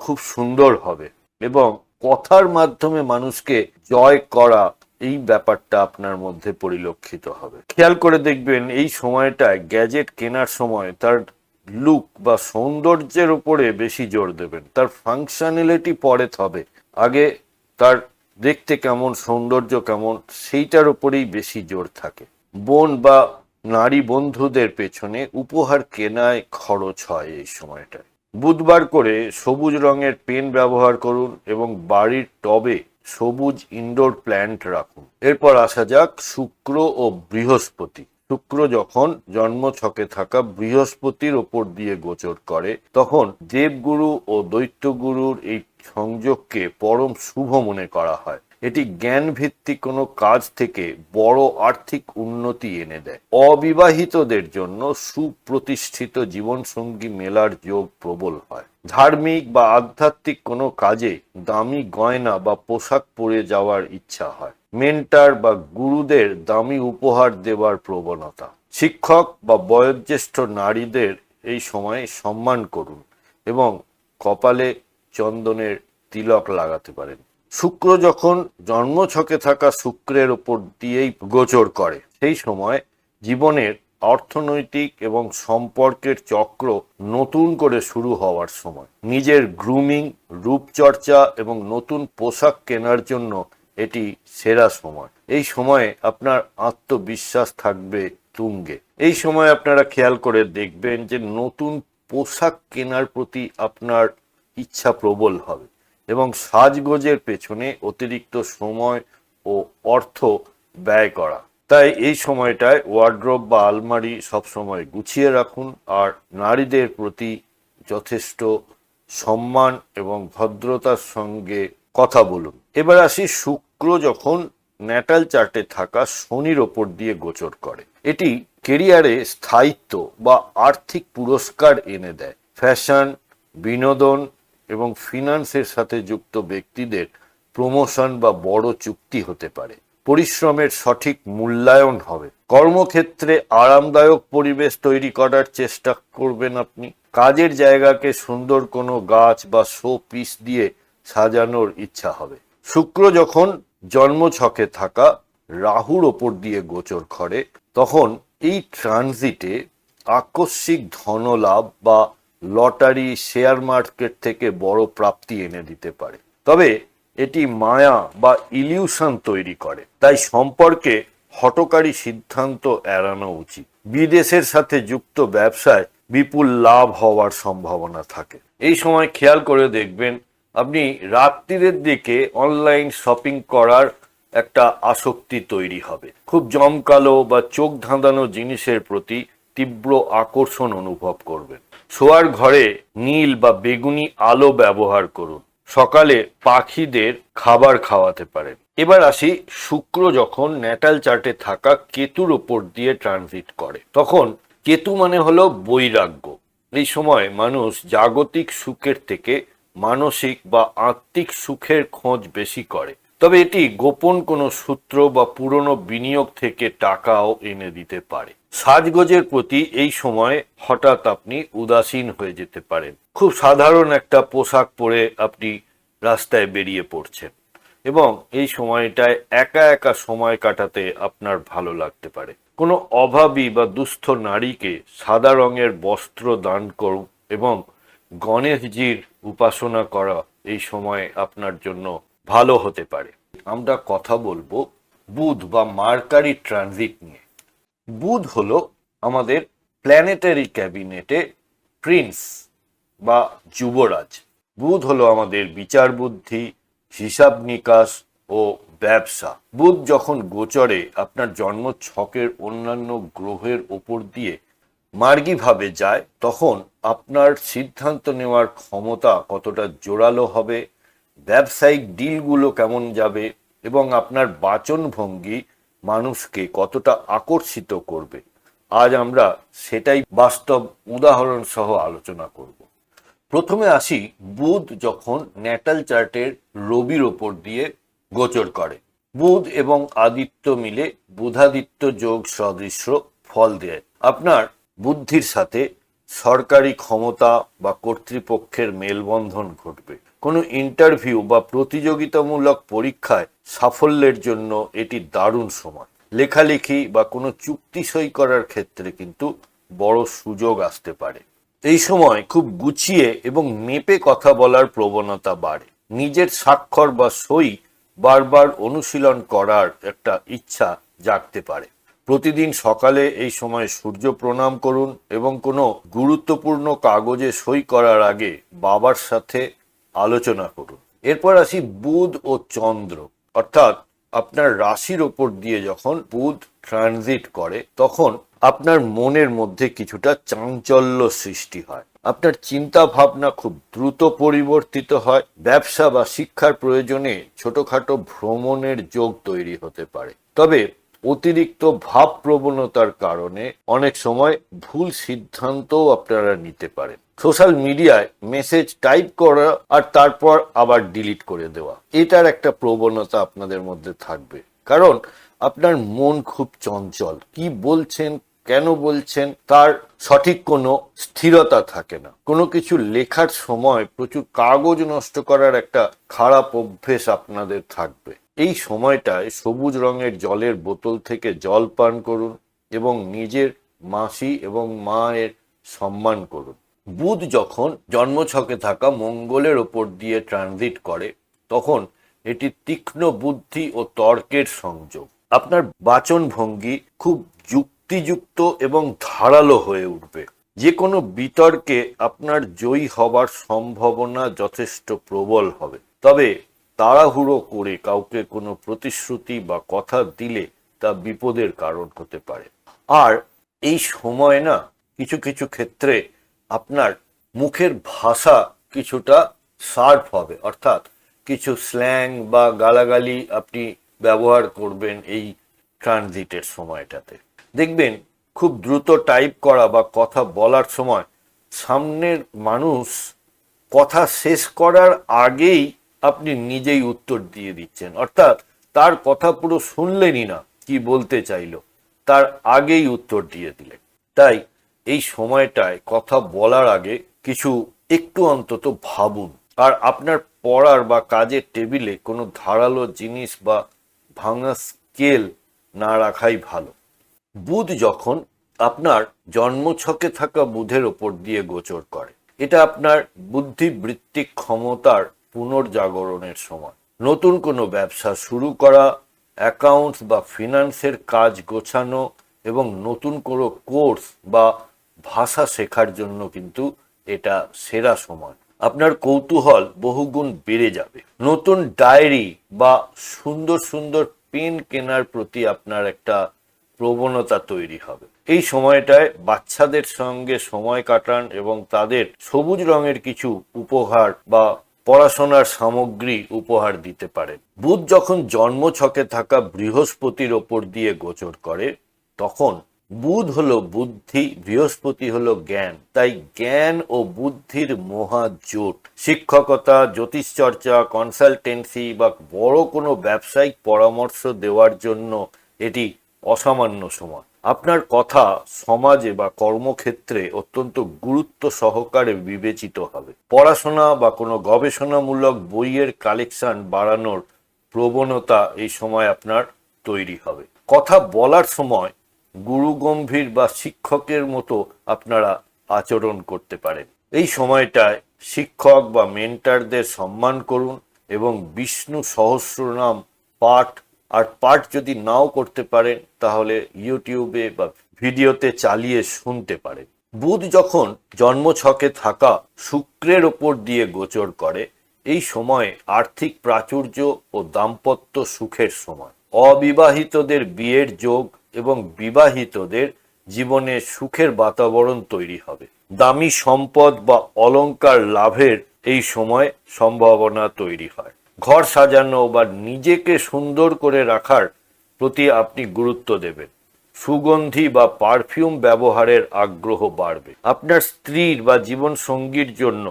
খুব সুন্দর হবে এবং কথার মাধ্যমে মানুষকে জয় করা এই ব্যাপারটা আপনার মধ্যে পরিলক্ষিত হবে। খেয়াল করে দেখবেন এই সময়টায় গ্যাজেট কেনার সময় তার লুক বা সৌন্দর্যের উপরে বেশি জোর দেবেন, তার ফাংশনালিটি পরে হবে, আগে তার দেখতে কেমন, সৌন্দর্য কেমন, সেইটার উপরেই বেশি জোর থাকে। বোন বা নারী বন্ধুদের পেছনে উপহার কেনায় খরচ হয় এই সময়টায়। বুধবার করে সবুজ রঙের পেন ব্যবহার করুন এবং বাড়ির টবে সবুজ ইনডোর প্ল্যান্ট রাখুন। এরপর আসা যাক শুক্র ও বৃহস্পতি। শুক্র যখন জন্মছকে থাকা বৃহস্পতির ওপর দিয়ে গোচর করে তখন দেবগুরু ও দৈত্যগুরুর এই সংযোগকে পরম শুভ মনে করা হয়। এটি জ্ঞান ভিত্তিক কোনো কাজ থেকে বড় আর্থিক উন্নতি এনে দেয়। অবিবাহিতদের জন্য সুপ্রতিষ্ঠিত জীবনসঙ্গী মেলার যোগ প্রবল হয়। ধার্মিক বা আধ্যাত্মিক কোনো কাজে দামি গয়না বা পোশাক পরে যাওয়ার ইচ্ছা হয়। মেন্টার বা গুরুদের দামি উপহার দেওয়ার প্রবণতা। শিক্ষক বা বয়োজ্যেষ্ঠ নারীদের এই সময় সম্মান করুন এবং কপালে চন্দনের তিলক লাগাতে পারেন। শুক্র যখন জন্মছকে থাকা শুক্রের ওপর দিয়েই গোচর করে সেই সময় জীবনের অর্থনৈতিক এবং সম্পর্কের চক্র নতুন করে শুরু হওয়ার সময়। নিজের গ্রুমিং, রূপচর্চা এবং নতুন পোশাক কেনার জন্য এটি সেরা সময়। এই সময়ে আপনার আত্মবিশ্বাস থাকবে তুঙ্গে। এই সময় আপনারা খেয়াল করে দেখবেন যে নতুন পোশাক কেনার প্রতি আপনার ইচ্ছা প্রবল হবে এবং সাজগোজের পেছনে অতিরিক্ত সময় ও অর্থ ব্যয় করা। তাই এই সময়টায় ওয়ার্ড্রোব বা আলমারি সবসময় গুছিয়ে রাখুন আর নারীদের প্রতি যথেষ্ট সম্মান এবং ভদ্রতার সঙ্গে কথা বলুন। এবার আসি শুক্র যখন ন্যাটাল চার্টে থাকা শনির ওপর দিয়ে গোচর করে। এটি কেরিয়ারে স্থায়িত্ব বা আর্থিক পুরস্কার এনে দেয়। ফ্যাশন, বিনোদন এবং ফিনান্সের সাথে যুক্ত ব্যক্তিদের প্রমোশন বা বড় চুক্তি হতে পারে। পরিশ্রমের সঠিক মূল্যায়ন হবে। কর্মক্ষেত্রে আরামদায়ক পরিবেশ তৈরি করার চেষ্টা করবেন আপনি। কাজের জায়গাকে সুন্দর কোনো গাছ বা শো পিস দিয়ে সাজানোর ইচ্ছা হবে। শুক্র যখন জন্মছকে থাকা রাহুর ওপর দিয়ে গোচর করে তখন এই ট্রানজিটে আকস্মিক ধনলাভ বা লটারি, শেয়ার মার্কেট থেকে বড় প্রাপ্তি এনে দিতে পারে। তবে এটি মায়া বা ইলিউশন তৈরি করে, তাই সম্পর্কে হঠকারী সিদ্ধান্ত এড়ানো উচিত। বিদেশের সাথে যুক্ত ব্যবসায় বিপুল লাভ হওয়ার সম্ভাবনা থাকে। এই সময় খেয়াল করে দেখবেন আপনি রাত্রির দিকে অনলাইন শপিং করার একটা আসক্তি তৈরি হবে। খুব জমকালো বা চোখ ধাঁধানো জিনিসের প্রতি তীব্র আকর্ষণ অনুভব করবেন। শোয়ার ঘরে নীল বা বেগুনি আলো ব্যবহার করুন। সকালে পাখিদের খাবার খাওয়াতে পারেন। এবার আসি শুক্র যখন ন্যাটাল চার্টে থাকা কেতুর ওপর দিয়ে ট্রানজিট করে তখন কেতু মানে হলো বৈরাগ্য। এই সময় মানুষ জাগতিক সুখের থেকে মানসিক বা আত্মিক সুখের খোঁজ বেশি করে। তবে এটি গোপন কোনো সূত্র বা পুরনো বিনিয়োগ থেকে টাকাও এনে দিতে পারে। সাজগোজের প্রতি এই সময় হঠাৎ আপনি উদাসীন হয়ে যেতে পারেন। খুব সাধারণ একটা পোশাক পরে আপনি রাস্তায় বেরিয়ে পড়ছেন এবং এই সময়টায় একা একা সময় কাটাতে আপনার ভালো লাগতে পারে। কোনো অভাবী বা দুস্থ নারীকে সাদা রঙের বস্ত্র দান করুন এবং গণেশজির উপাসনা করা এই সময় আপনার জন্য ভালো হতে পারে। আমরা কথা বলবো বুধ বা মার্কারি ট্রানজিট নিয়ে। বুধ হলো আমাদের প্ল্যানেটারি ক্যাবিনেটে প্রিন্স বা যুবরাজ। বুধ হলো আমাদের বিচার বুদ্ধি, হিসাব নিকাশ ও ব্যবসা। বুধ যখন গোচরে আপনার জন্ম ছকের অন্যান্য গ্রহের ওপর দিয়ে মার্গীভাবে যায়, তখন আপনার সিদ্ধান্ত নেওয়ার ক্ষমতা কতটা জোরালো হবে, ব্যবসায়িক ডিলগুলো কেমন যাবে এবং আপনার বাচনভঙ্গি মানুষকে কতটা আকর্ষিত করবে, আজ আমরা সেটাই বাস্তব উদাহরণ সহ আলোচনা করব। প্রথমে আসি বুধ যখন ন্যাটাল চার্টের রবির ওপর দিয়ে গোচর করে। বুধ এবং আদিত্য মিলে বুধাদিত্য যোগ সদৃশ্য ফল দেয়। আপনার বুদ্ধির সাথে সরকারি ক্ষমতা বা কর্তৃপক্ষের মেলবন্ধন ঘটবে। কোনো ইন্টারভিউ বা প্রতিযোগিতামূলক পরীক্ষায় সাফল্যের জন্য এটি দারুণ সময়। লেখালেখি বা কোনো চুক্তি সই করার ক্ষেত্রে কিন্তু বড় সুযোগ আসতে পারে। এই সময় খুব গুছিয়ে এবং মেপে কথা বলার প্রবণতা বাড়ে। নিজের স্বাক্ষর বা সই বারবার অনুশীলন করার একটা ইচ্ছা জাগতে পারে। প্রতিদিন সকালে এই সময় সূর্য প্রণাম করুন এবং কোনো গুরুত্বপূর্ণ কাগজে সই করার আগে বাবার সাথে আলোচনা করুন। এরপর আসি বুধ ও চন্দ্র, অর্থাৎ আপনার রাশির ওপর দিয়ে যখন বুধ ট্রানজিট করে, তখন আপনার মনের মধ্যে কিছুটা চাঞ্চল্য সৃষ্টি হয়। আপনার চিন্তা ভাবনা খুব দ্রুত পরিবর্তিত হয়। ব্যবসা বা শিক্ষার প্রয়োজনে ছোটখাটো ভ্রমণের যোগ তৈরি হতে পারে। তবে অতিরিক্ত ভাব প্রবণতার কারণে অনেক সময় ভুল সিদ্ধান্তও আপনারা নিতে পারেন। সোশ্যাল মিডিয়ায় মেসেজ টাইপ করা আর তারপর আবার ডিলিট করে দেওয়া, এটার একটা প্রবণতা আপনাদের মধ্যে থাকবে, কারণ আপনার মন খুব চঞ্চল। কি বলছেন, কেন বলছেন, তার সঠিক কোনো স্থিরতা থাকে না। কোনো কিছু লেখার সময় প্রচুর কাগজ নষ্ট করার একটা খারাপ অভ্যেস আপনাদের থাকবে। এই সময়টায় সবুজ রঙের জলের বোতল থেকে জল পান করুন এবং নিজের মাসি এবং মায়ের সম্মান করুন। বুধ যখন জন্মছকে থাকা মঙ্গলের ওপর দিয়ে ট্রানজিট করে, তখন এটি তীক্ষ্ণ বুদ্ধি ও তর্কের সংযোগ। আপনার বাচনভঙ্গি খুব যুক্তিযুক্ত এবং ধারালো হয়ে উঠবে। যে কোনো বিতর্কে আপনার জয়ী হবার সম্ভাবনা যথেষ্ট প্রবল হবে। তবে তাড়াহুড়ো করে কাউকে কোনো প্রতিশ্রুতি বা কথা দিলে তা বিপদের কারণ হতে পারে। আর এই সময় না, কিছু কিছু ক্ষেত্রে আপনার মুখের ভাষা কিছুটা শার্প হবে, অর্থাৎ কিছু স্ল্যাং বা গালাগালি আপনি ব্যবহার করবেন এই ট্রানজিটের সময়টাতে। দেখবেন খুব দ্রুত টাইপ করা বা কথা বলার সময় সামনের মানুষ কথা শেষ করার আগেই আপনি নিজেই উত্তর দিয়ে দিচ্ছেন, অর্থাৎ তার কথা পুরো শুনলেনই না, কি বলতে চাইলো তার আগেই উত্তর দিয়ে দিলেন। তাই এই সময়টায় কথা বলার আগে কিছু একটু অন্তত ভাবুন। আর আপনার পড়ার বা কাজের টেবিলে কোনো ধারালো জিনিস বা ভাঙা স্কেল না রাখাই ভালো। বুধ যখন আপনার জন্মছকে থাকা বুধের ওপর দিয়ে গোচর করে, এটা আপনার বুদ্ধিবৃত্তিক ক্ষমতার পুনর্জাগরণের সময়। নতুন কোনো ব্যবসা শুরু করা, অ্যাকাউন্টস বা ফিনান্সের কাজ গোছানো এবং নতুন কোনো কোর্স বা ভাষা শেখার জন্য কিন্তু এটা সেরা সময়। আপনার কৌতূহল বহুগুণ বেড়ে যাবে। নতুন ডায়েরি বা সুন্দর সুন্দর পেন কেনার প্রতি আপনার একটা প্রবণতা তৈরি হবে। এই সময়টায় বাচ্চাদের সঙ্গে সময় কাটান এবং তাদের সবুজ রঙের কিছু উপহার বা পড়াশোনার সামগ্রী উপহার দিতে পারেন। বুধ যখন জন্মছকে থাকা বৃহস্পতির ওপর দিয়ে গোচর করে, তখন বুধ হলো বুদ্ধি, বৃহস্পতি হলো জ্ঞান। তাই জ্ঞান ও বুদ্ধির মহাজোট। শিক্ষকতা, জ্যোতিষচর্চা, কনসালটেন্সি বা বড় কোনো ব্যবসায়িক পরামর্শ দেওয়ার জন্য এটি অসামান্য সময়। আপনার কথা সমাজে বা কর্মক্ষেত্রে অত্যন্ত গুরুত্ব সহকারে বিবেচিত হবে। পড়াশোনা বা কোনো গবেষণামূলক বইয়ের কালেকশন বাড়ানোর প্রবণতা এই সময় আপনার তৈরি হবে। কথা বলার সময় গুরুগম্ভীর বা শিক্ষকের মতো আপনারা আচরণ করতে পারেন। এই সময়টায় শিক্ষক বা মেন্টারদের সম্মান করুন এবং বিষ্ণু সহস্রনাম পাঠ আর পাঠ যদি নাও করতে পারেন তাহলে ইউটিউবে বা ভিডিওতে চালিয়ে শুনতে পারেন। বুধ যখন জন্মছকে থাকা শুক্রের ওপর দিয়ে গোচর করে, এই সময়ে আর্থিক প্রাচুর্য ও দাম্পত্য সুখের সময়। অবিবাহিতদের বিয়ের যোগ এবং বিবাহিতদের জীবনে সুখের বাতাবরণ তৈরি হবে। দামি সম্পদ বা অলংকার লাভের এই সময় সম্ভাবনা তৈরি হয়। ঘর সাজানো বা নিজেকে সুন্দর করে রাখার প্রতি আপনি গুরুত্ব দেবেন। সুগন্ধি বা পারফিউম ব্যবহারের আগ্রহ বাড়বে। আপনার স্ত্রীর বা জীবন সঙ্গীর জন্য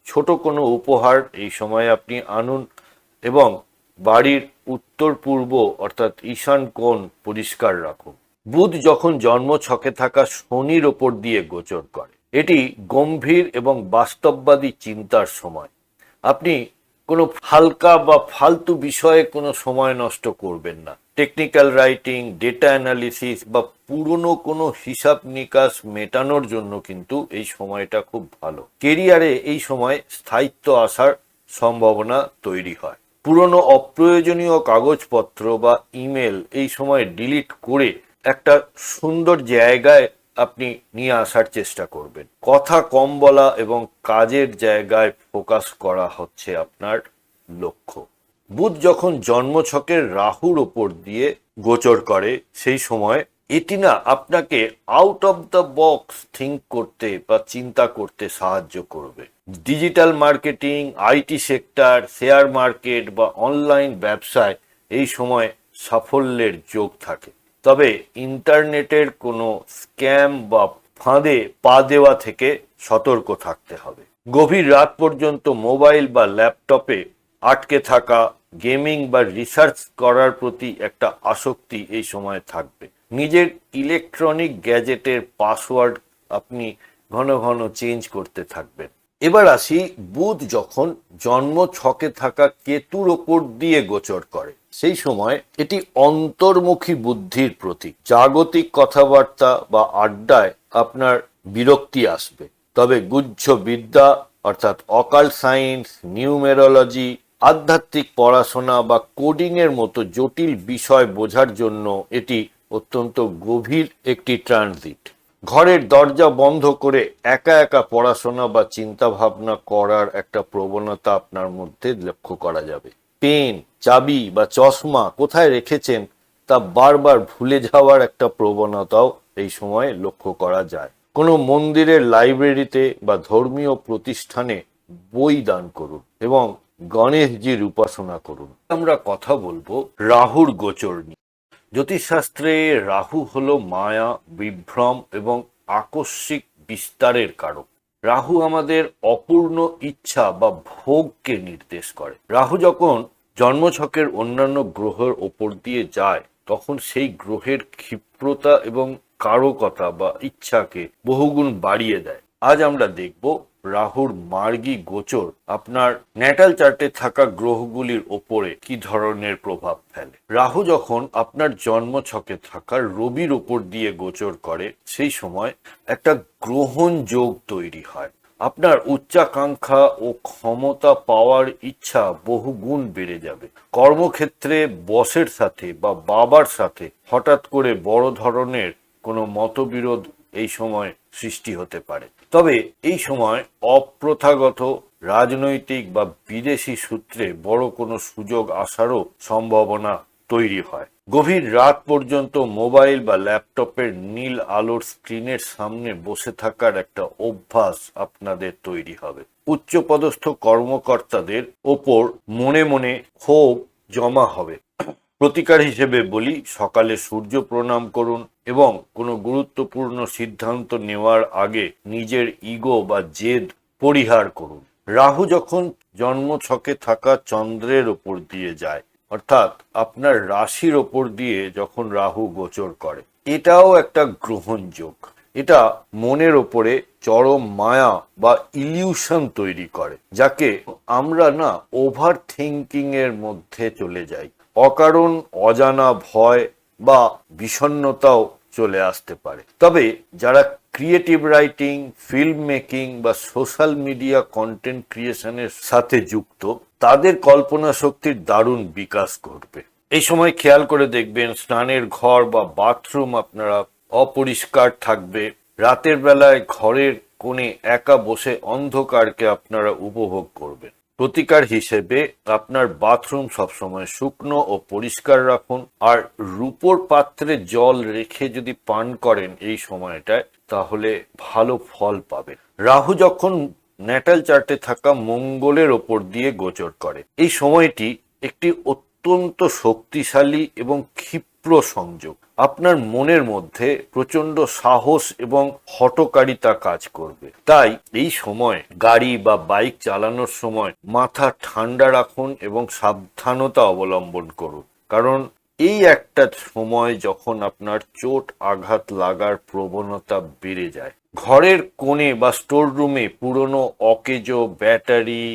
ছোট কোনো উপহার এই সময় আপনি আনুন এবং বাড়ির উত্তর পূর্ব অর্থাৎ ঈশান কোণ পরিষ্কার রাখুন। বুধ যখন জন্মছকে থাকা শনির ওপর দিয়ে গোচর করে, এটি গম্ভীর এবং বাস্তববাদী চিন্তার সময়। আপনি কোনো হালকা বা ফালতু বিষয়ে কোনো সময় নষ্ট করবেন না। টেকনিক্যাল রাইটিং, ডেটা অ্যানালিসিস বা পুরনো কোনো হিসাব নিকাশ মেটানোর জন্য কিন্তু এই সময়টা খুব ভালো। কেরিয়ারে এই সময় স্থায়িত্ব আসার সম্ভাবনা তৈরি হয়। পুরনো অপ্রয়োজনীয় কাগজপত্র বা ইমেল এই সময় ডিলিট করে একটা সুন্দর জায়গায় আপনি নিয়ে আসার চেষ্টা করবেন। কথা কম বলা এবং কাজের জায়গায় ফোকাস করা হচ্ছে আপনার লক্ষ্য। বুধ যখন জন্মছকের রাহুর ওপর দিয়ে গোচর করে, সেই সময় এটি না আপনাকে out of the box think করতে বা চিন্তা করতে সাহায্য করবে। Digital marketing, IT sector, share market বা অনলাইন ব্যবসায় এই সময় সাফল্যের যোগ থাকে। তবে ইন্টারনেটের কোনো স্ক্যাম বা ফাঁদে পা দেওয়া থেকে সতর্ক থাকতে হবে। গভীর রাত পর্যন্ত মোবাইল বা ল্যাপটপে আটকে থাকা, গেমিং বা রিসার্চ করার প্রতি একটা আসক্তি এই সময় থাকবে। নিজের ইলেকট্রনিক গ্যাজেটের পাসওয়ার্ড আপনি ঘন ঘন চেঞ্জ করতে থাকবেন। এবার আসি, বুধ যখন জন্ম ছকে থাকা কেতুর ওপর দিয়ে গোচর করে, সেই সময় এটি অন্তর্মুখী বুদ্ধির প্রতীক। জাগতিক কথাবার্তা বা আড্ডায় আপনার বিরক্তি আসবে, তবে গুহ্য বিদ্যা অর্থাৎ অকাল্ট সায়েন্স, নিউমেরোলজি, আধ্যাত্মিক পড়াশোনা বা কোডিং এর মতো জটিল বিষয় বোঝার জন্য এটি অত্যন্ত গভীর একটি ট্রানজিট। ঘরের দরজা বন্ধ করে একা একা পড়াশোনা বা চিন্তা ভাবনা করার একটা প্রবণতা আপনার মধ্যে লক্ষ্য করা যাবে। পেন, চাবি বা চশমা কোথায় রেখেছেন তা বারবার ভুলে যাওয়ার একটা প্রবণতাও এই সময় লক্ষ্য করা যায়। কোনো মন্দিরের লাইব্রেরিতে বা ধর্মীয় প্রতিষ্ঠানে বই দান করুন এবং গণেশজির উপাসনা করুন। আমরা কথা বলবো রাহুর গোচর নিয়ে। জ্যোতিষশাস্ত্রে রাহু হলো মায়া, বিভ্রম এবং আকস্মিক বিস্তারের কারক। রাহু আমাদের অপূর্ণ ইচ্ছা বা ভোগকে নির্দেশ করে। রাহু যখন জন্মছকের অন্যান্য গ্রহের ওপর দিয়ে যায়, তখন সেই গ্রহের ক্ষিপ্রতা এবং কারকতা বা ইচ্ছাকে বহুগুণ বাড়িয়ে দেয়। আজ আমরা দেখব রাহুর মার্গী গোচর আপনার ন্যাটাল চার্টে থাকা গ্রহগুলির ওপরে কি ধরনের প্রভাব ফেলে। রাহু যখন আপনার জন্ম ছকে থাকা রবির ওপর দিয়ে গোচর করে, সেই সময় একটা গ্রহণ যোগ তৈরি হয়। আপনার উচ্চাকাঙ্ক্ষা ও ক্ষমতা পাওয়ার ইচ্ছা বহু গুণ বেড়ে যাবে। কর্মক্ষেত্রে বসের সাথে বা বাবার সাথে হঠাৎ করে বড় ধরনের কোনো মতবিরোধ এই সময় সৃষ্টি হতে পারে। তবে এই সময় অপ্রথাগত রাজনৈতিক বা বিদেশি সূত্রে বড় কোনো সুযোগ আসারও সম্ভাবনা তৈরি হয়। গভীর রাত পর্যন্ত মোবাইল বা ল্যাপটপের নীল আলোর স্ক্রিনের সামনে বসে থাকার একটা অভ্যাস আপনাদের তৈরি হবে। উচ্চপদস্থ কর্মকর্তাদের ওপর মনে মনে ক্ষোভ জমা হবে। প্রতিকার হিসেবে বলি, সকালে সূর্য প্রণাম করুন এবং কোনো গুরুত্বপূর্ণ সিদ্ধান্ত নেওয়ার আগে নিজের ইগো বা জেদ পরিহার করুন। রাহু যখন জন্ম ছকে থাকা চন্দ্রের ওপর দিয়ে যায়, অর্থাৎ আপনার রাশির ওপর দিয়ে যখন রাহু গোচর করে, এটাও একটা গ্রহণ যোগ। এটা মনের ওপরে চরম মায়া বা ইলিউশন তৈরি করে, যাকে আমরা না ওভার থিঙ্কিং এর মধ্যে চলে যাই। অকারণ অজানা ভয় বা বিষণ্ণতাও চলে আসতে পারে। তবে যারা ক্রিয়েটিভ রাইটিং, ফিল্ম মেকিং বা সোশ্যাল মিডিয়া কন্টেন্ট ক্রিয়েশনের সাথে যুক্ত, তাদের কল্পনা শক্তির দারুণ বিকাশ ঘটবে। এই সময় খেয়াল করে দেখবেন স্নানের ঘর বা বাথরুম আপনারা অপরিষ্কার থাকবে। রাতের বেলায় ঘরের কোণে একা বসে অন্ধকারকে আপনারা উপভোগ করবেন। প্রতিকার হিসেবে আপনার বাথরুম সবসময় শুকনো ও পরিষ্কার রাখুন, আর রূপোর পাত্রে জল রেখে যদি পান করেন এই সময়টায় তাহলে ভালো ফল পাবেন। রাহু যখন ন্যাটাল চার্টে থাকা মঙ্গলের ওপর দিয়ে গোচর করে, এই সময়টি একটি অত্যন্ত শক্তিশালী এবং ক্ষিপ্র সংযোগ। আপনার মনের মধ্যে প্রচন্ড সাহস এবং হঠকারিতা কাজ করবে। তাই এই সময় গাড়ি বা বাইক চালানোর সময় মাথা ঠান্ডা রাখুন এবং সাবধানতা অবলম্বন করুন, কারণ এই একটা সময় যখন আপনার চোট আঘাত লাগার প্রবণতা বেড়ে যায়। ঘরের কোণে বা স্টোর রুমে পুরনো অকেজো ব্যাটারি,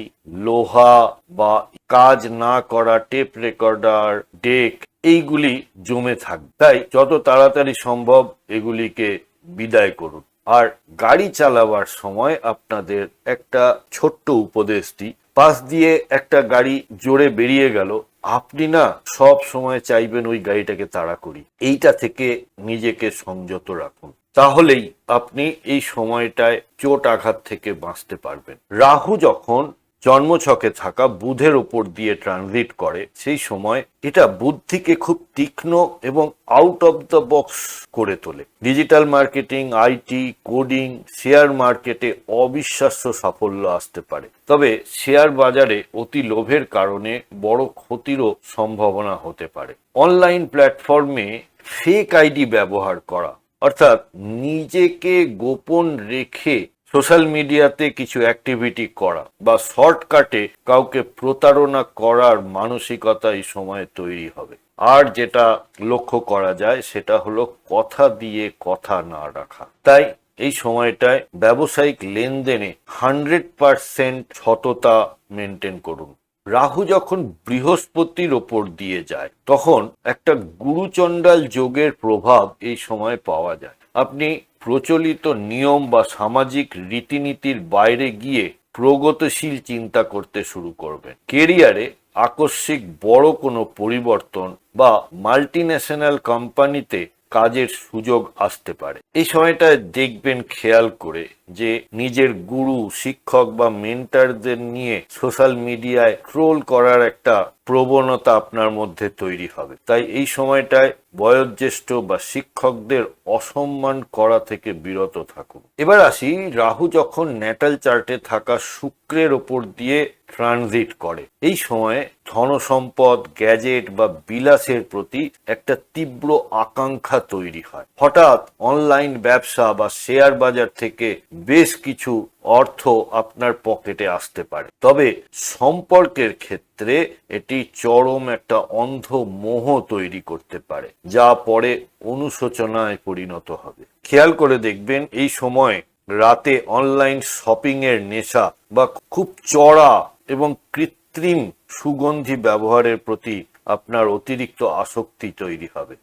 লোহা বা কাজ না করা টেপ রেকর্ডার, ডেক এইগুলি জমে থাকবে। তাই যত তাড়াতাড়ি সম্ভব এগুলিকে বিদায় করুন। আর গাড়ি চালাবার সময় আপনাদের একটা ছোট্ট উপদেশটি, পাশ দিয়ে একটা গাড়ি জোরে বেরিয়ে গেল, আপনি না সব সময় চাইবেন ওই গাড়িটাকে তাড়া করি। এইটা থেকে নিজেকে সংযত রাখুন, তাহলেই আপনি এই সময়টায় চোট আঘাত থেকে বাঁচতে পারবেন। রাহু যখন জন্মছকে থাকা বুধের ওপর দিয়ে ট্রানজিট করে, সেই সময় এটা বুদ্ধিকে খুব তীক্ষ্ণ এবং আউট অফ দ্য বক্স করে তোলে। Digital marketing, IT, coding, share মার্কেটে অবিশ্বাস্য সাফল্য আসতে পারে। তবে শেয়ার বাজারে অতি লোভের কারণে বড় ক্ষতিরও সম্ভাবনা হতে পারে। অনলাইন প্ল্যাটফর্মে ফেক আইডি ব্যবহার করা, অর্থাৎ নিজেকে গোপন রেখে সোশ্যাল মিডিয়াতে কিছু অ্যাক্টিভিটি করা বা শর্টকাটে কাউকে প্রতারণা করার মানসিকতা এই সময়ে তৈরি হবে। আর যেটা লক্ষ্য করা যায় সেটা হলো কথা দিয়ে কথা না রাখা। তাই এই সময়টায় ব্যবসায়িক লেনদেনে 100% সততা মেনটেন করুন। রাহু যখন বৃহস্পতির ওপর দিয়ে যায় তখন একটা গুরুচণ্ডাল যোগের প্রভাব এই সময় পাওয়া যায়। আপনি প্রচলিত নিয়ম বা সামাজিক রীতিনীতির বাইরে গিয়ে প্রগতিশীল চিন্তা করতে শুরু করবেন। কেরিয়ারে আকস্মিক বড় কোনো পরিবর্তন বা মাল্টিন্যাশনাল কোম্পানিতে কাজের সুযোগ আসতে পারে। এই সময়টায় দেখবেন খেয়াল করে যে নিজের গুরু, শিক্ষক বা মেন্টরদের নিয়ে সোশ্যাল মিডিয়ায় ট্রোল করার একটা প্রবণতা আপনার মধ্যে তৈরি হবে। তাই এই সময়টায় বয়োজ্যেষ্ঠ বা শিক্ষকদের অসম্মান করা থেকে বিরত থাকুন। এবার আসি, রাহু যখন ন্যাটাল চার্টে থাকা শুক্রের ওপর দিয়ে ট্রানজিট করে, এই সময়ে ধনসম্পদ, গ্যাজেট বা বিলাসের প্রতি একটা তীব্র আকাঙ্ক্ষা তৈরি হয়। হঠাৎ অনলাইন ব্যবসা বা শেয়ার বাজার থেকে বেশ কিছু অর্থ আপনার পকেটে আসতে পারে। তবে সম্পর্কের ক্ষেত্রে এটি চরম একটা অন্ধ মোহ তৈরি করতে পারে, যা পরে অনুশোচনায় পরিণত হবে। খেয়াল করে দেখবেন এই সময় রাতে অনলাইন শপিং এর নেশা বা খুব চড়া এবং কৃত্রিম সুগন্ধি ব্যবহারের প্রতি আপনার অতিরিক্ত আসক্তি তৈরি হবে।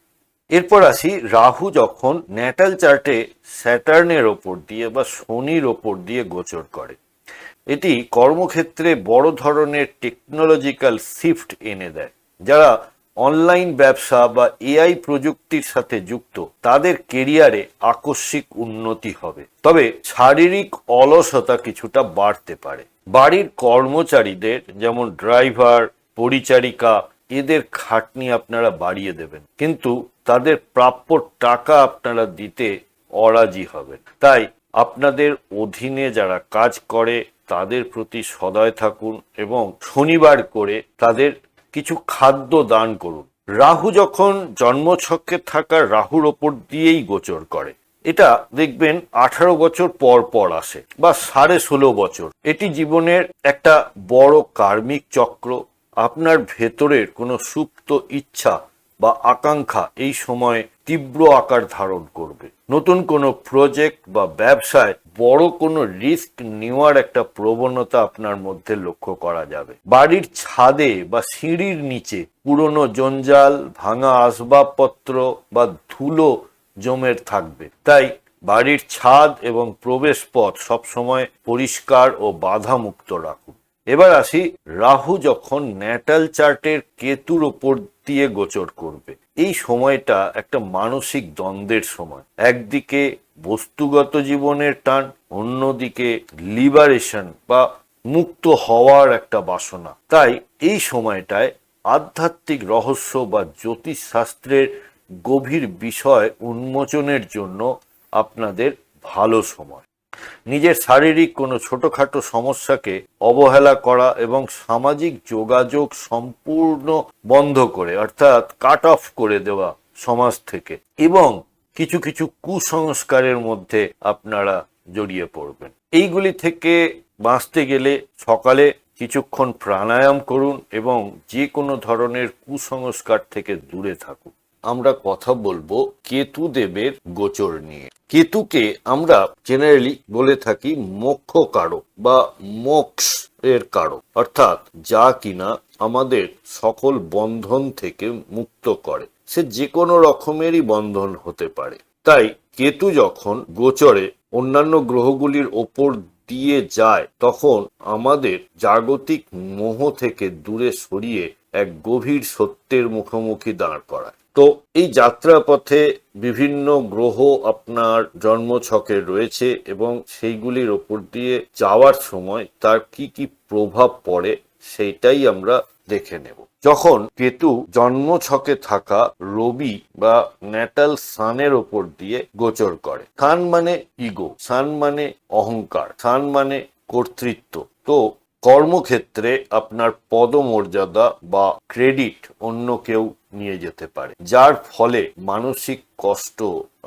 এরপর আসি, রাহু যখন ন্যাটাল চার্টে স্যাটার্নের ওপর দিয়ে বা শনির ওপর দিয়ে গোচর করে, এটি কর্মক্ষেত্রে বড় ধরনের টেকনোলজিক্যাল শিফট এনে দেয়। যারা অনলাইন ব্যবসা বা এআই প্রযুক্তির সাথে যুক্ত তাদের কেরিয়ারে আকস্মিক উন্নতি হবে। তবে শারীরিক অলসতা কিছুটা বাড়তে পারে। বাড়ির কর্মচারীদের যেমন ড্রাইভার, পরিচারিকা, এদের খাটনি আপনারা বাড়িয়ে দেবেন, কিন্তু তাদের প্রাপ্য টাকা আপনারা দিতে অরাজি হবেন। তাই আপনাদের অধীনে যারা কাজ করে তাদের প্রতি সদয় থাকুন এবং শনিবার করে তাদের কিছু খাদ্য দান করুন। রাহু যখন জন্মছকে থাকা রাহুর ওপর দিয়েই গোচর করে, এটা দেখবেন 18 বছর পর পর আসে বা 16.5 বছর। এটি জীবনের একটা বড় কার্মিক চক্র। আপনার ভেতরের কোনো সুপ্ত ইচ্ছা বা আকাঙ্ক্ষা এই সময় তীব্র আকার ধারণ করবে। নতুন কোনো প্রজেক্ট বা ব্যবসায় বড় কোনো রিস্ক নেওয়ার একটা প্রবণতা আপনার মধ্যে লক্ষ্য করা যাবে। বাড়ির ছাদে বা সিঁড়ির নিচে পুরনো জঞ্জাল, ভাঙা আসবাবপত্র বা ধুলো জমে থাকবে। তাই বাড়ির ছাদ এবং প্রবেশ পথ সবসময় পরিষ্কার ও বাধামুক্ত রাখুন। এবার আসি, রাহু যখন ন্যাটাল চার্টের কেতুর ওপর দিয়ে গোচর করবে, এই সময়টা একটা মানসিক দ্বন্দ্বের সময়। একদিকে বস্তুগত জীবনের টান, অন্যদিকে লিবারেশন বা মুক্ত হওয়ার একটা বাসনা। তাই এই সময়টায় আধ্যাত্মিক রহস্য বা জ্যোতিষ শাস্ত্রের গভীর বিষয় উন্মোচনের জন্য আপনাদের ভালো সময়। নিজের শারীরিক কোনো ছোটখাটো সমস্যাকে অবহেলা করা এবং সামাজিক যোগাযোগ সম্পূর্ণ বন্ধ করে, অর্থাৎ কাট অফ করে দেওয়া সমাজ থেকে, এবং কিছু কিছু কুসংস্কারের মধ্যে আপনারা জড়িয়ে পড়বেন। এইগুলি থেকে বাঁচতে গেলে সকালে কিছুক্ষণ প্রাণায়াম করুন এবং যে কোনো ধরনের কুসংস্কার থেকে দূরে থাকুন। আমরা কথা বলবো কেতু দেবের গোচর নিয়ে। কেতুকে আমরা জেনারেলি বলে থাকি মোক্ষ কারক বা মোক্ষ এর কারক, অর্থাৎ যা কিনা আমাদের সকল বন্ধন থেকে মুক্ত করে। সে যে কোনো রকমেরই বন্ধন হতে পারে। তাই কেতু যখন গোচরে অন্যান্য গ্রহগুলির ওপর দিয়ে যায়, তখন আমাদের জাগতিক মোহ থেকে দূরে সরিয়ে এক গভীর সত্যের মুখোমুখি দাঁড় করায়। তো এই যাত্রাপথে বিভিন্ন গ্রহ আপনার জন্মছকে রয়েছে এবং সেইগুলির ওপর দিয়ে যাওয়ার সময় তার কি কি প্রভাব পড়ে সেইটাই আমরা দেখে নেব। যখন কেতু জন্মছকে থাকা রবি বা ন্যাটাল সানের ওপর দিয়ে গোচর করে, সান মানে ইগো, সান মানে অহংকার, সান মানে কর্তৃত্ব। তো কর্মক্ষেত্রে আপনার পদমর্যাদা বা ক্রেডিট অন্য কেউ নিয়ে যেতে পারে, যার ফলে মানসিক কষ্ট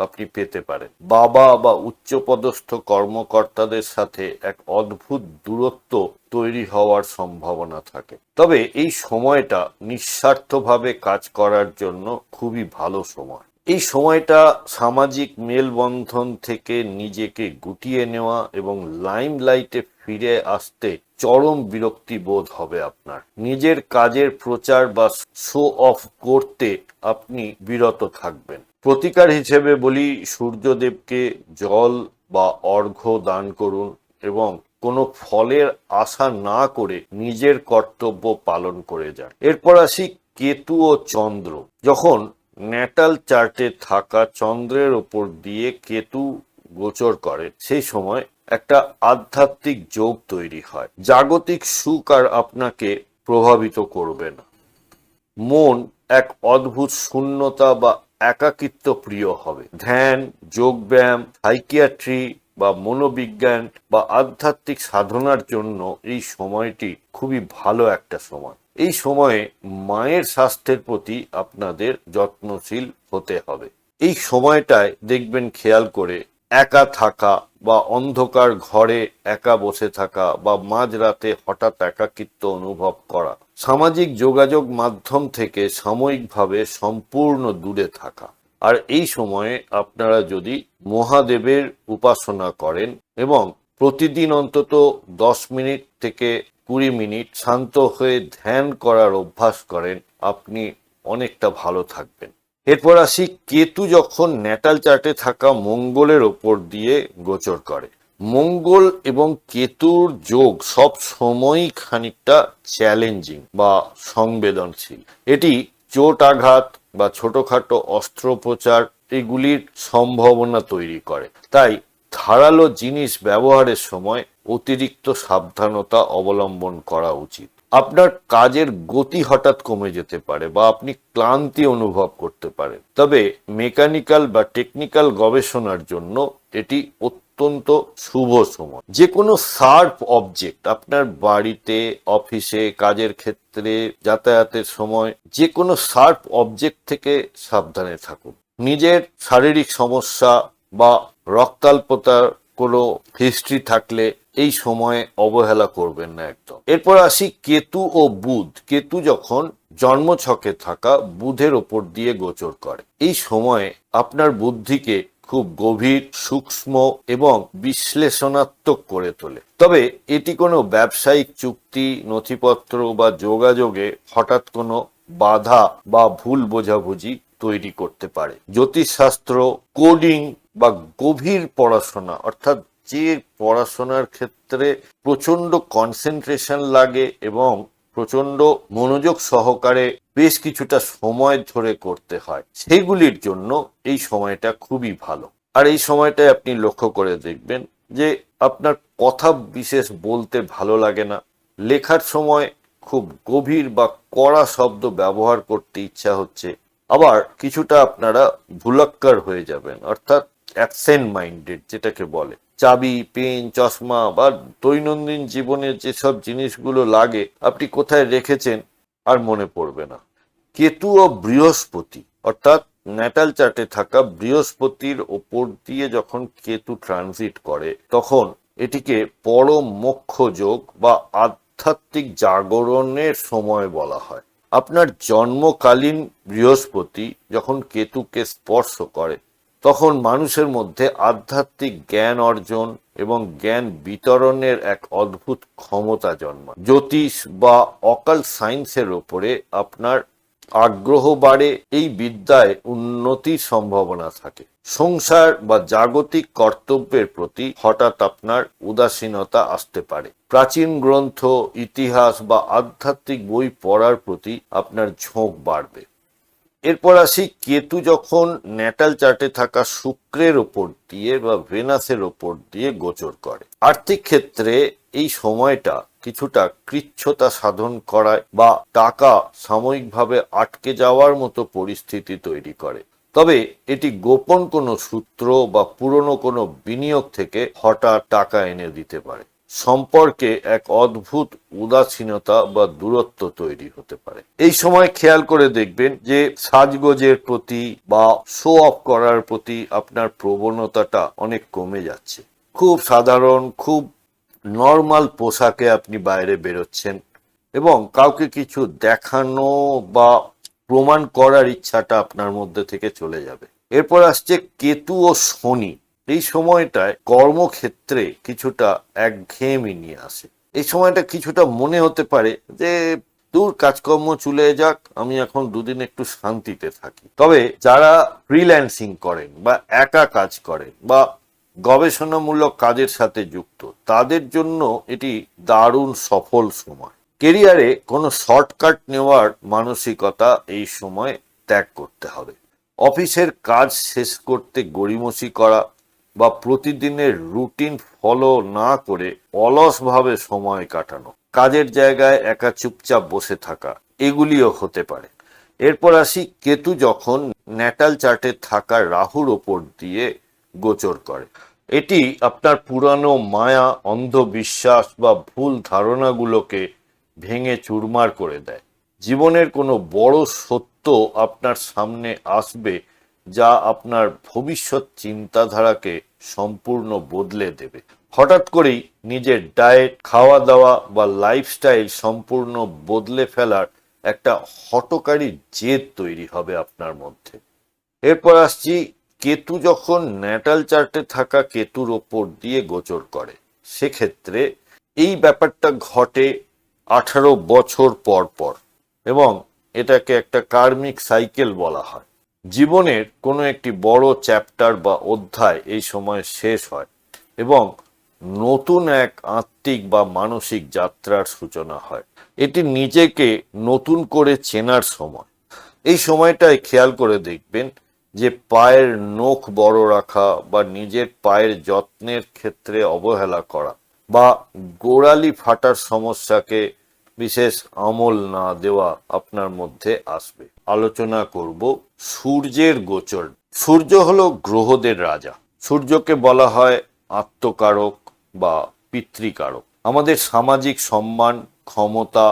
আপনি পেতে পারেন। বাবা বা উচ্চপদস্থ কর্মকর্তাদের সাথে এক অদ্ভুত দূরত্ব তৈরি হওয়ার সম্ভাবনা থাকে। তবে এই সময়টা নিঃস্বার্থভাবে কাজ করার জন্য খুবই ভালো সময়। এই সময়টা সামাজিক মেলবন্ধন থেকে নিজেকে গুটিয়ে নেওয়া এবং লাইমলাইটে ফিরে আসতে চরম বিরক্তি বোধ হবে আপনার। নিজের কাজের প্রচার বা শো অফ করতে আপনি বিরত থাকবেন। প্রতিকার হিসেবে বলি, সূর্যদেবকে জল বা অর্ঘ্য দান করুন এবং কোনো ফলের আশা না করে নিজের কর্তব্য পালন করে যান। এরপর আসি কেতু ও চন্দ্র। যখন ন্যাটাল চার্টে থাকা চন্দ্রের ওপর দিয়ে কেতু গোচর করে, সেই সময় একটা আধ্যাত্মিক যোগ তৈরি হয়। জাগতিক সুখ আর আপনাকে প্রভাবিত করবে না। মন এক অদ্ভুত শূন্যতা বা একাকিত্ব প্রিয় হবে। ধ্যান, যোগব্যায়াম, সাইকিয়াট্রি বা মনোবিজ্ঞান বা আধ্যাত্মিক সাধনার জন্য এই সময়টি খুবই ভালো একটা সময়। এই সময়ে মায়ের স্বাস্থ্যের প্রতি আপনাদের যত্নশীল হতে হবে। এই সময়টায় দেখবেন, খেয়াল করে একা থাকা বা অন্ধকার ঘরে একা বসে থাকা বা মাঝরাতে হঠাৎ একাকিত্ব অনুভব করা, সামাজিক যোগাযোগ মাধ্যম থেকে সাময়িকভাবে সম্পূর্ণ দূরে থাকা। আর এই সময়ে আপনারা যদি মহাদেবের উপাসনা করেন এবং প্রতিদিন অন্তত 10 মিনিট থেকে 20 মিনিট শান্ত হয়ে ধ্যান করার অভ্যাস করেন, আপনি অনেকটা ভালো থাকবেন। এরপর আসি, কেতু যখন ন্যাটাল চার্টে থাকা মঙ্গলের ওপর দিয়ে গোচর করে। মঙ্গল এবং কেতুর যোগ সব সময়ই খানিকটা চ্যালেঞ্জিং বা সংবেদনশীল। এটি চোট আঘাত বা ছোটখাটো অস্ত্রোপচার এগুলির সম্ভাবনা তৈরি করে। তাই ধারালো জিনিস ব্যবহারের সময় অতিরিক্ত সাবধানতা অবলম্বন করা উচিত। আপনার কাজের গতি হঠাৎ কমে যেতে পারে বা আপনি ক্লান্তি অনুভব করতে পারেন। তবে মেকানিক্যাল বা টেকনিক্যাল গবেষণার জন্য এটি অত্যন্ত শুভ সময়। যে কোনো শার্প অবজেক্ট আপনার বাড়িতে, অফিসে, কাজের ক্ষেত্রে, যাতায়াতের সময় যে কোনো শার্প অবজেক্ট থেকে সাবধানে থাকুন। নিজের শারীরিক সমস্যা বা রক্তাল্পতার কোনো হিস্ট্রি থাকলে এই সময়ে অবহেলা করবেন না একদম। এরপর আসি কেতু ও বুধ। কেতু যখন জন্মছকে থাকা বুধের ওপর দিয়ে গোচর করে, এই সময়ে আপনার বুদ্ধিকে খুব গভীর, সূক্ষ্ম এবং বিশ্লেষণাত্মক করে তোলে। তবে এটি কোনো ব্যবসায়িক চুক্তি, নথিপত্র বা যোগাযোগে হঠাৎ কোনো বাধা বা ভুল বোঝাবুঝি তৈরি করতে পারে। জ্যোতিষশাস্ত্র, কোডিং বা গভীর পড়াশোনা অর্থাৎ যে পড়াশোনার ক্ষেত্রে প্রচন্ড কনসেন্ট্রেশন লাগে এবং প্রচন্ড মনোযোগ সহকারে বেশ কিছুটা সময় ধরে করতে হয়, সেইগুলির জন্য এই সময়টা খুবই ভালো। আর এই সময়টায় আপনি লক্ষ্য করে দেখবেন যে আপনার কথা বিশেষ বলতে ভালো লাগে না, লেখার সময় খুব গভীর বা কড়া শব্দ ব্যবহার করতে ইচ্ছা হচ্ছে, আবার কিছুটা আপনারা ভুলাক্কার হয়ে যাবেন, অর্থাৎ অ্যাবসেন্ট মাইন্ডেড যেটাকে বলে। চাবি, পেন, চশমা বা দৈনন্দিন জীবনের যেসব জিনিসগুলো লাগে আপনি কোথায় রেখেছেন আর মনে পড়বে না। কেতু ও বৃহস্পতি অর্থাৎ ন্যাটাল চার্টে থাকা বৃহস্পতির ওপর দিয়ে যখন কেতু ট্রানজিট করে তখন এটিকে পরম মোক্ষ যোগ বা আধ্যাত্মিক জাগরণের সময় বলা হয়। আপনার জন্মকালীন বৃহস্পতি যখন কেতুকে স্পর্শ করে তখন মানুষের মধ্যে আধ্যাত্মিক জ্ঞান অর্জন এবং জ্ঞান বিতরণের এক অদ্ভুত ক্ষমতা জন্মায়। জ্যোতিষ বা অকাল্ট সায়েন্সের ওপরে আপনার আগ্রহ বাড়ে, এই বিদ্যায় উন্নতির সম্ভাবনা থাকে। সংসার বা জাগতিক কর্তব্যের প্রতি হঠাৎ আপনার উদাসীনতা আসতে পারে। প্রাচীন গ্রন্থ, ইতিহাস বা আধ্যাত্মিক বই পড়ার প্রতি আপনার ঝোঁক বাড়বে। এরপর আসি, কেতু যখন ন্যাটাল চার্টে থাকা শুক্রের ওপর দিয়ে বা ভেনাসের ওপর দিয়ে গোচর করে, আর্থিক ক্ষেত্রে এই সময়টা কিছুটা কৃচ্ছতা সাধন করায় বা টাকা সাময়িকভাবে আটকে যাওয়ার মতো পরিস্থিতি তৈরি করে। তবে এটি গোপন কোনো সূত্র বা পুরনো কোনো বিনিয়োগ থেকে হঠাৎ টাকা এনে দিতে পারে। সম্পর্কে এক অদ্ভুত উদাসীনতা বা দূরত্ব তৈরি হতে পারে। এই সময় খেয়াল করে দেখবেন যে সাজগোজের প্রতি বা শো অফ করার প্রতি আপনার প্রবণতাটা অনেক কমে যাচ্ছে। খুব সাধারণ, খুব নর্মাল পোশাকে আপনি বাইরে বেরোচ্ছেন এবং কাউকে কিছু দেখানো বা প্রমাণ করার ইচ্ছাটা আপনার মধ্যে থেকে চলে যাবে। এরপর আসছে কেতু ও শনি। এই সময়টায় কর্মক্ষেত্রে কিছুটা একঘেয়েমি নিয়ে আসে। এই সময়টা কিছুটা মনে হতে পারে যে দূর, কাজকর্ম চলে যাক, আমি এখন দুদিন একটু শান্তিতে থাকি। তবে যারা ফ্রিল্যান্সিং করেন বা একা কাজ করেন বা গবেষণামূলক কাজের সাথে যুক্ত, তাদের জন্য এটি দারুণ সফল সময়। কেরিয়ারে কোনো শর্টকাট নেওয়ার মানসিকতা এই সময় ত্যাগ করতে হবে। অফিসের কাজ শেষ করতে গড়িমসি করা বা প্রতিদিনের রুটিন ফলো না করে অলসভাবে সময় কাটানো, কাজের জায়গায় একা চুপচাপ বসে থাকা, এগুলিও হতে পারে। এরপর আসি, কেতু যখন ন্যাটাল চার্টে থাকা রাহুর ওপর দিয়ে গোচর করে, এটি আপনার পুরানো মায়া, অন্ধবিশ্বাস বা ভুল ধারণাগুলোকে ভেঙে চুরমার করে দেয়। জীবনের কোনো বড় সত্য আপনার সামনে আসবে যা আপনার ভবিষ্যৎ চিন্তাধারাকে সম্পূর্ণ বদলে দেবে। হঠাৎ করেই নিজের ডায়েট, খাওয়া দাওয়া বা লাইফস্টাইল সম্পূর্ণ বদলে ফেলার একটা হঠকারী জেদ তৈরি হবে আপনার মধ্যে। এরপর আসছি, কেতু যখন ন্যাটাল চার্টে থাকা কেতুর ওপর দিয়ে গোচর করে, সেক্ষেত্রে এই ব্যাপারটা ঘটে 18 বছর পর পর এবং এটাকে একটা কার্মিক সাইকেল বলা হয়। জীবনের কোনো একটি বড় চ্যাপ্টার বা অধ্যায় এই সময় শেষ হয় এবং নতুন এক আত্মিক বা মানসিক যাত্রার সূচনা হয়। এটি নিজেকে নতুন করে চেনার সময়। এই সময়টায় খেয়াল করে দেখবেন যে পায়ের নখ বড় রাখা বা নিজের পায়ের যত্নের ক্ষেত্রে অবহেলা করা বা গোড়ালি ফাটার সমস্যাকে বিশেষ আমল না দেওয়া আপনার মধ্যে আসবে। আলোচনা করব সূর্যের গোচর। সূর্য হলো গ্রহদের রাজা। সূর্যকে বলা হয় আত্মকারক বা পিতৃকারক, আমাদের সামাজিক সম্মান, ক্ষমতা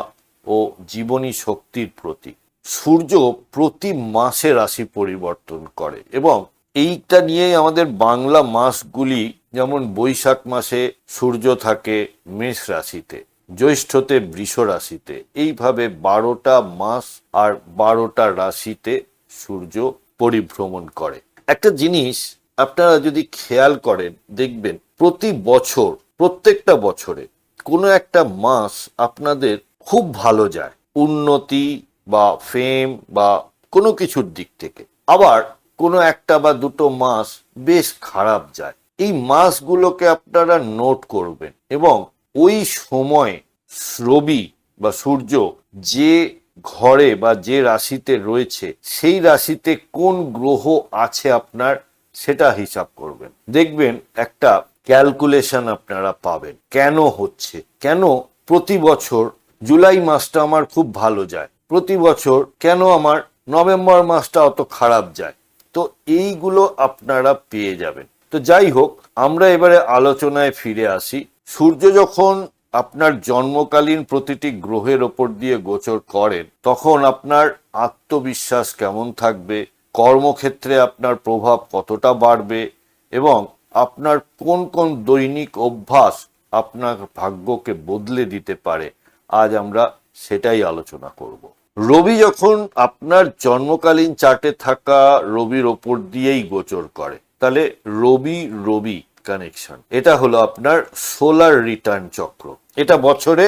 ও জীবনী শক্তির প্রতীক। সূর্য প্রতি মাসে রাশি পরিবর্তন করে এবং এইটা নিয়েই আমাদের বাংলা মাসগুলি, যেমন বৈশাখ মাসে সূর্য থাকে মেষ রাশিতে, জ্যৈষ্ঠতে বৃষ রাশিতে, এইভাবে 12টা মাস আর 12টা রাশিতে সূর্য পরিভ্রমণ করে। একটা জিনিস আপনারা যদি খেয়াল করেন দেখবেন প্রতি বছর, প্রত্যেকটা বছরে কোনো একটা মাস আপনাদের খুব ভালো যায়, উন্নতি বা ফেম বা কোনো কিছুর দিক থেকে। আবার কোনো একটা বা দুটো মাস বেশ খারাপ যায়। এই মাসগুলোকে আপনারা নোট করবেন এবং ওই সময় রবি বা সূর্য যে ঘরে বা যে রাশিতে রয়েছে সেই রাশিতে কোন গ্রহ আছে আপনার সেটা হিসাব করবেন। দেখবেন একটা ক্যালকুলেশন আপনারা পাবেন কেন হচ্ছে, কেন প্রতি বছর জুলাই মাসটা আমার খুব ভালো যায়, প্রতি বছর কেন আমার নভেম্বর মাসটা অত খারাপ যায়। তো এইগুলো আপনারা পেয়ে যাবেন। তো যাই হোক, আমরা এবারে আলোচনায় ফিরে আসি। সূর্য যখন আপনার জন্মকালীন প্রতিটি গ্রহের ওপর দিয়ে গোচর করেন তখন আপনার আত্মবিশ্বাস কেমন থাকবে, কর্মক্ষেত্রে আপনার প্রভাব কতটা বাড়বে এবং আপনার কোন কোন দৈনিক অভ্যাস আপনার ভাগ্যকে বদলে দিতে পারে, আজ আমরা সেটাই আলোচনা করব। রবি যখন আপনার জন্মকালীন চার্টে থাকা রবির ওপর দিয়েই গোচর করে, তাহলে রবি রবি কানেকশন, এটা হলো আপনার সোলার রিটার্ন চক্র। এটা বছরে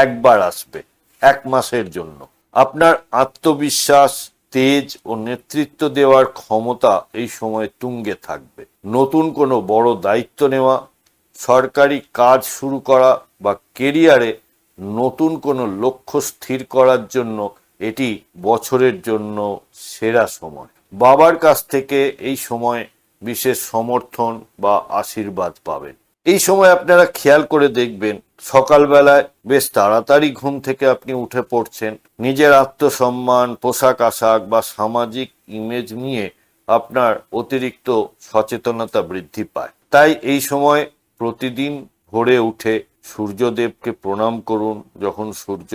একবার আসবে, এক মাসের জন্য। আপনার আত্মবিশ্বাস, তেজ ও নেতৃত্ব দেওয়ার ক্ষমতা এই সময় তুঙ্গে থাকবে। নতুন কোনো বড় দায়িত্ব নেওয়া, সরকারি কাজ শুরু করা বা কেরিয়ারে নতুন কোনো লক্ষ্য স্থির করার জন্য এটি বছরের জন্য সেরা সময়। বাবার কাছ থেকে এই সময় বিশেষ সমর্থন বা আশীর্বাদ পাবেন। এই সময় আপনারা খেয়াল করে দেখবেন সকালবেলায় বেশ তাড়াতাড়ি ঘুম থেকে আপনি উঠে পড়ছেন। নিজের আত্মসম্মান, পোশাক আশাক বা সামাজিক ইমেজ নিয়ে আপনার অতিরিক্ত সচেতনতা বৃদ্ধি পায়। তাই এই সময় প্রতিদিন ভোরে উঠে সূর্যদেবকে প্রণাম করুন যখন সূর্য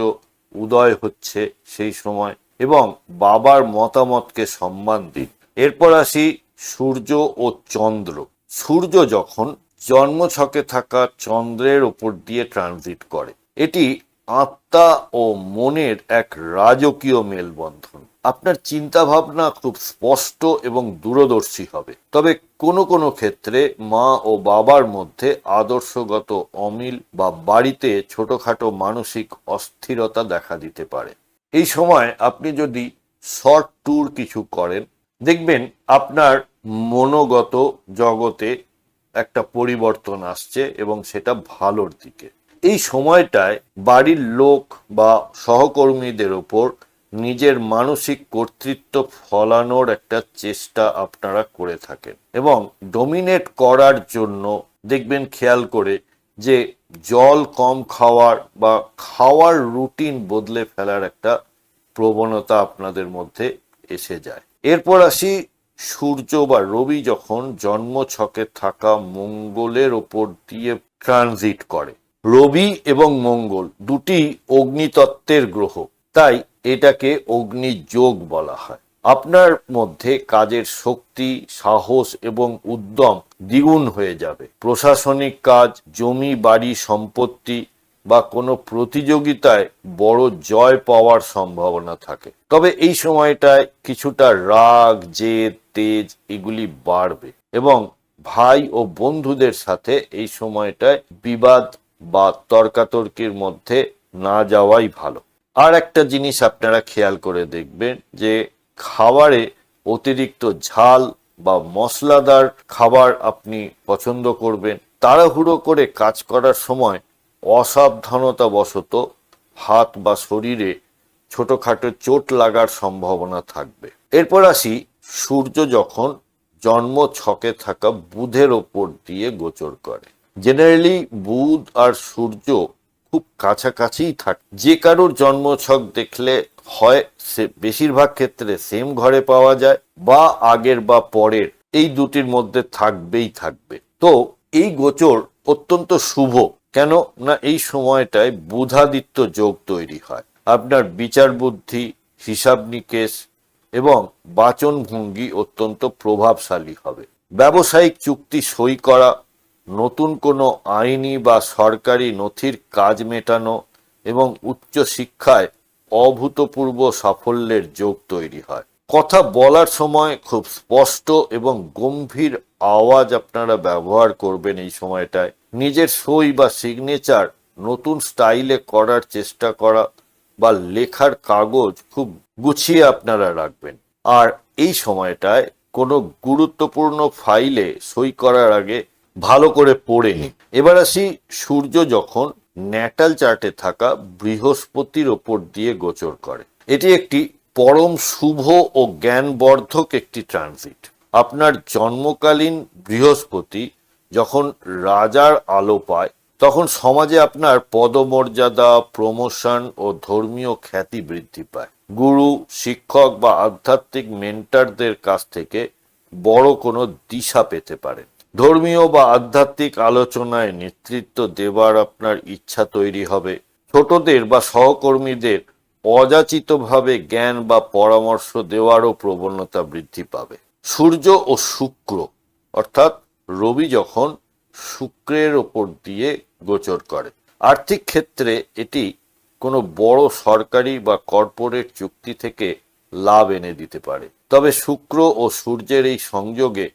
উদয় হচ্ছে সেই সময়, এবং বাবার মতামতকে সম্মান দিন। এরপর আসি সূর্য ও চন্দ্র। সূর্য যখন জন্মছকে থাকা চন্দ্রের ওপর দিয়ে ট্রানজিট করে, এটি আত্মা ও মনের এক রাজকীয় মেলবন্ধন। আপনার চিন্তা ভাবনা খুব স্পষ্ট এবং দূরদর্শী হবে। তবে কোনো কোনো ক্ষেত্রে মা ও বাবার মধ্যে আদর্শগত অমিল বা বাড়িতে ছোটখাটো মানসিক অস্থিরতা দেখা দিতে পারে। এই সময় আপনি যদি শর্ট ট্যুর কিছু করেন, দেখবেন আপনার মনোগত জগতে একটা পরিবর্তন আসছে এবং সেটা ভালোর দিকে। এই সময়টায় বাড়ির লোক বা সহকর্মীদের ওপর নিজের মানসিক কর্তৃত্ব ফলানোর একটা চেষ্টা আপনারা করে থাকেন এবং ডমিনেট করার জন্য দেখবেন খেয়াল করে যে জল কম খাওয়ার বা খাওয়ার রুটিন বদলে ফেলার একটা প্রবণতা আপনাদের মধ্যে এসে যায়। এরপর আসি সূর্য বা রবি যখন জন্ম ছকে থাকা মঙ্গলের ওপর দিয়ে ট্রানজিট করে। রবি এবং মঙ্গল দুটি অগ্নিতত্ত্বের গ্রহ, তাই এটাকে অগ্নিযোগ বলা হয়। আপনার মধ্যে কাজের শক্তি, সাহস এবং উদ্যম দ্বিগুণ হয়ে যাবে। প্রশাসনিক কাজ, জমি বাড়ি সম্পত্তি বা কোনো প্রতিযোগিতায় বড় জয় পাওয়ার সম্ভাবনা থাকে। তবে এই সময়টায় কিছুটা রাগ, জেদ, তেজ এগুলি বাড়বে এবং ভাই ও বন্ধুদের সাথে এই সময়টায় বিবাদ বা তর্কাতর্কির মধ্যে না যাওয়াই ভালো। আর একটা জিনিস আপনারা খেয়াল করে দেখবেন যে খাবারে অতিরিক্ত ঝাল বা মশলাদার খাবার আপনি পছন্দ করবেন। তাড়াহুড়ো করে কাজ করার সময় অসাবধানতা বশত হাত বা শরীরে ছোটখাটো চোট লাগার সম্ভাবনা থাকবে। এরপর আসি সূর্য যখন জন্ম ছকে থাকা বুধের ওপর দিয়ে গোচর করে। জেনারেলি বুধ আর সূর্য খুব কাছাকাছিই থাকে। যে কারোর জন্মছক দেখলে হয় সে বেশিরভাগ ক্ষেত্রে সেম ঘরে পাওয়া যায় বা আগের বা পরের, এই দুটির মধ্যে থাকবেই থাকবে। তো এই গোচর অত্যন্ত শুভ। কেন না এই সময়টায় বুধাদিত্য যোগ তৈরি হয়। আপনার বিচার বুদ্ধি, হিসাব নিকেশ এবং বাচন ভঙ্গি অত্যন্ত প্রভাবশালী হবে। ব্যবসায়িক চুক্তি সই করা, নতুন কোনো আইনি বা সরকারি নথির কাজ মেটানো এবং উচ্চ শিক্ষায় অভূতপূর্ব সাফল্যের যোগ তৈরি হয়। কথা বলার সময় খুব স্পষ্ট এবং গম্ভীর আওয়াজ আপনারা ব্যবহার করবেন এই সময়টায়। নিজের সই বা সিগনেচার নতুন স্টাইলে করার চেষ্টা করা বা লেখার কাগজ খুব গুছিয়ে আপনারা রাখবেন। আর এই সময়টায় কোনো গুরুত্বপূর্ণ ফাইলে সই করার আগে ভালো করে পড়ে নিন। এবার আসি সূর্য যখন ন্যাটাল চার্টে থাকা বৃহস্পতির ওপর দিয়ে গোচর করে। এটি একটি পরম শুভ ও জ্ঞানবর্ধক একটি ট্রানজিট। আপনার জন্মকালীন বৃহস্পতি যখন রাজার আলো পায় তখন সমাজে আপনার পদমর্যাদা, প্রমোশন ও ধর্মীয় খ্যাতি বৃদ্ধি পায়। গুরু, শিক্ষক বা আধ্যাত্মিক মেন্টরদের কাছ থেকে বড় কোনো দিশা পেতে পারেন। ধর্মীয় বা আধ্যাত্মিক আলোচনায় নেতৃত্ব দেবার আপনার ইচ্ছা তৈরি হবে। ছোটদের বা সহকর্মীদের অযাচিতভাবে জ্ঞান বা পরামর্শ দেওয়ারও প্রবণতা বৃদ্ধি পাবে। সূর্য ও শুক্র অর্থাৎ রবি যখন শুক্রের ওপর দিয়ে গোচর করে, আর্থিক ক্ষেত্রে এটি কোনো বড় সরকারি বা কর্পোরেট চুক্তি থেকে লাভ এনে দিতে পারে। তবে শুক্র ও সূর্যের এই সংযোগে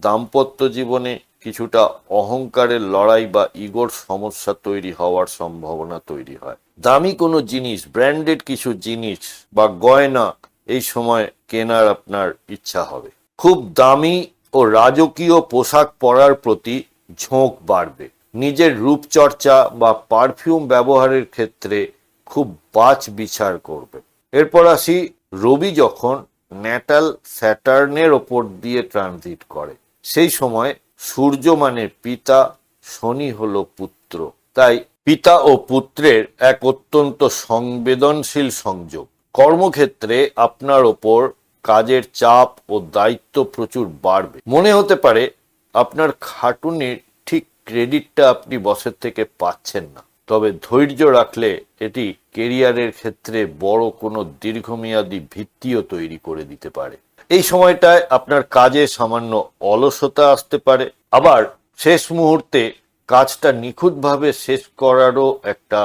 দাম্পত্য জীবনে কিছুটা অহংকারের লড়াই বা ইগোর সমস্যা তৈরি হওয়ার সম্ভাবনা তৈরি হয়। দামি কোনো জিনিস, ব্র্যান্ডেড কিছু জিনিস বা গয়না এই সময় কেনার আপনার ইচ্ছা হবে। খুব দামি ও রাজকীয় পোশাক পরার প্রতি ঝোঁক বাড়বে। নিজের রূপচর্চা বা পারফিউম ব্যবহারের ক্ষেত্রে খুব বাছ বিচার করবে। এরপর আসি রবি যখন ন্যাটাল স্যাটার্নের ওপর দিয়ে ট্রানজিট করে। সেই সময় সূর্য মানে পিতা, শনি হলো পুত্র। তাই পিতা ও পুত্রের এক অত্যন্ত সংবেদনশীল সংযোগ। কর্মক্ষেত্রে আপনার ওপর কাজের চাপ ও দায়িত্ব প্রচুর বাড়বে। মনে হতে পারে আপনার খাটুনির ঠিক ক্রেডিটটা আপনি বসের থেকে পাচ্ছেন না। তবে ধৈর্য রাখলে এটি কেরিয়ারের ক্ষেত্রে বড় কোনো দীর্ঘমেয়াদী ভিত্তিও তৈরি করে দিতে পারে। এই সময়টায় আপনার কাজে সামান্য অলসতা আসতে পারে, আবার শেষ মুহূর্তে কাজটা নিখুঁতভাবে শেষ করারও একটা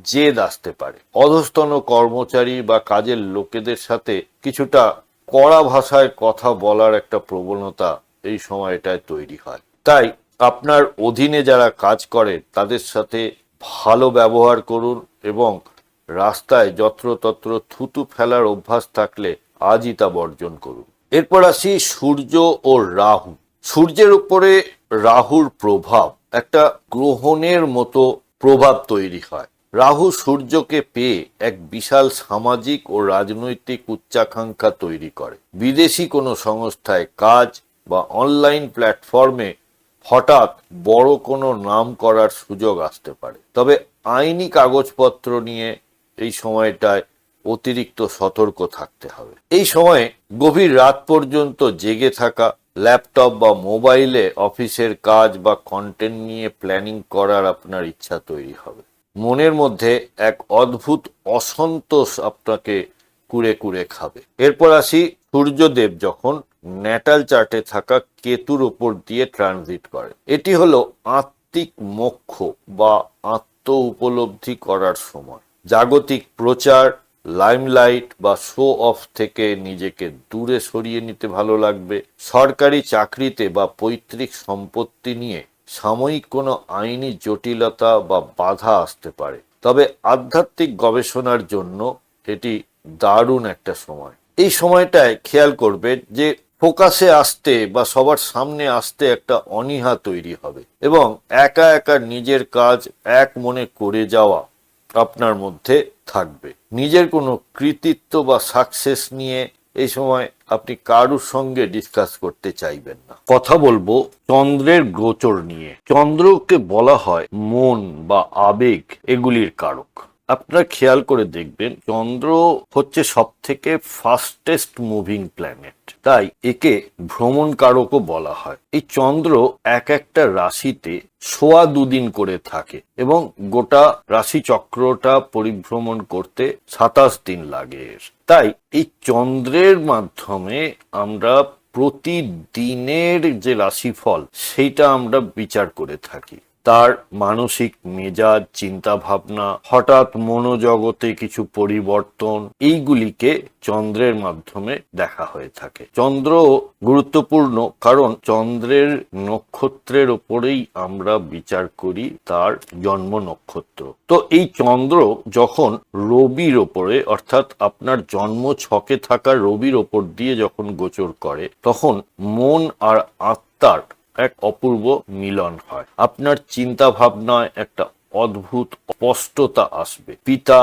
জেদ আসতে পারে। অধস্তন কর্মচারী বা কাজের লোকেদের সাথে কিছুটা কড়া ভাষায় কথা বলার একটা প্রবণতা এই সময়টায় তৈরি হয়। তাই আপনার অধীনে যারা কাজ করে তাদের সাথে ভালো ব্যবহার করুন এবং রাস্তায় যত্রতত্র থুতু ফেলার অভ্যাস থাকলে আজই তা বর্জন করুন। এরপর আসি সূর্য ও রাহু। সূর্যের উপরে রাহুর প্রভাব একটা গ্রহণের মতো প্রভাব তৈরি হয়। রাহু সূর্যকে পেয়ে এক বিশাল সামাজিক ও রাজনৈতিক উচ্চাকাঙ্ক্ষা তৈরি করে। বিদেশি কোনো সংস্থায় কাজ বা অনলাইন প্ল্যাটফর্মে হঠাৎ বড় কোনো নাম করার সুযোগ আসতে পারে। তবে আইনি কাগজপত্র নিয়ে এই সময়টায় অতিরিক্ত সতর্ক থাকতে হবে। এই সময়ে গভীর রাত পর্যন্ত জেগে থাকা, ল্যাপটপ বা মোবাইলে অফিসের কাজ বা কন্টেন্ট নিয়ে প্ল্যানিং করার আপনার ইচ্ছা তৈরি হবে। মনের মধ্যে এক অদ্ভুত অসন্তোষ আপনাকে কুড়ে কুড়ে খাবে। এরপর আসি সূর্যদেব যখন ন্যাটাল চার্টে থাকা কেতুর ওপর দিয়ে ট্রানজিট করে। এটি হলো আত্মিক মোক্ষ বা আত্ম উপলব্ধি করার সময়। জাগতিক প্রচার, লাইমলাইট বা শো অফ থেকে নিজেকে দূরে সরিয়ে নিতে ভালো লাগবে। সরকারি চাকরিতে বা পৈতৃক সম্পত্তি নিয়ে সাময়িক কোনো আইনি জটিলতা বা বাধা আসতে পারে। তবে আধ্যাত্মিক গবেষণার জন্য এটি দারুণ একটা সময়। এই সময়টায় খেয়াল করবেন যে ফোকাসে আসতে বা সবার সামনে আসতে একটা অনীহা তৈরি হবে এবং একা একা নিজের কাজ এক মনে করে যাওয়া আপনার মধ্যে থাকবে। নিজের কোনো কৃতিত্ব বা সাকসেস নিয়ে এই সময় আপনি কারুর সঙ্গে ডিসকাস করতে চাইবেন না। কথা বলবো চন্দ্রের গোচর নিয়ে। চন্দ্রকে বলা হয় মন বা আবেগ এগুলির কারক। আপনারা খেয়াল করে দেখবেন চন্দ্র হচ্ছে সব থেকে ফাস্টেস্ট মুভিং প্ল্যানেট, তাই একে ভ্রমণ কারকও বলা হয়। এই চন্দ্র এক একটা রাশিতে সোয়া দুদিন করে থাকে এবং গোটা রাশি চক্রটা পরিভ্রমণ করতে 27 দিন লাগে। তাই এই চন্দ্রের মাধ্যমে আমরা প্রতিদিনের যে রাশিফল সেইটা আমরা বিচার করে থাকি। তার মানসিক মেজাজ, চিন্তা ভাবনা, হঠাৎ মনোজগতে কিছু পরিবর্তন, এইগুলিকে চন্দ্রের মাধ্যমে দেখা হয়ে থাকে। চন্দ্র গুরুত্বপূর্ণ কারণ চন্দ্রের নক্ষত্রের ওপরেই আমরা বিচার করি তার জন্ম নক্ষত্র। তো এই চন্দ্র যখন রবির ওপরে অর্থাৎ আপনার জন্ম ছকে থাকা রবির ওপর দিয়ে যখন গোচর করে তখন মন আর আত্মার এক অপূর্ব মিলন হয়। আপনার চিন্তা ভাবনায় একটা অদ্ভুত স্পষ্টতা আসবে। পিতা,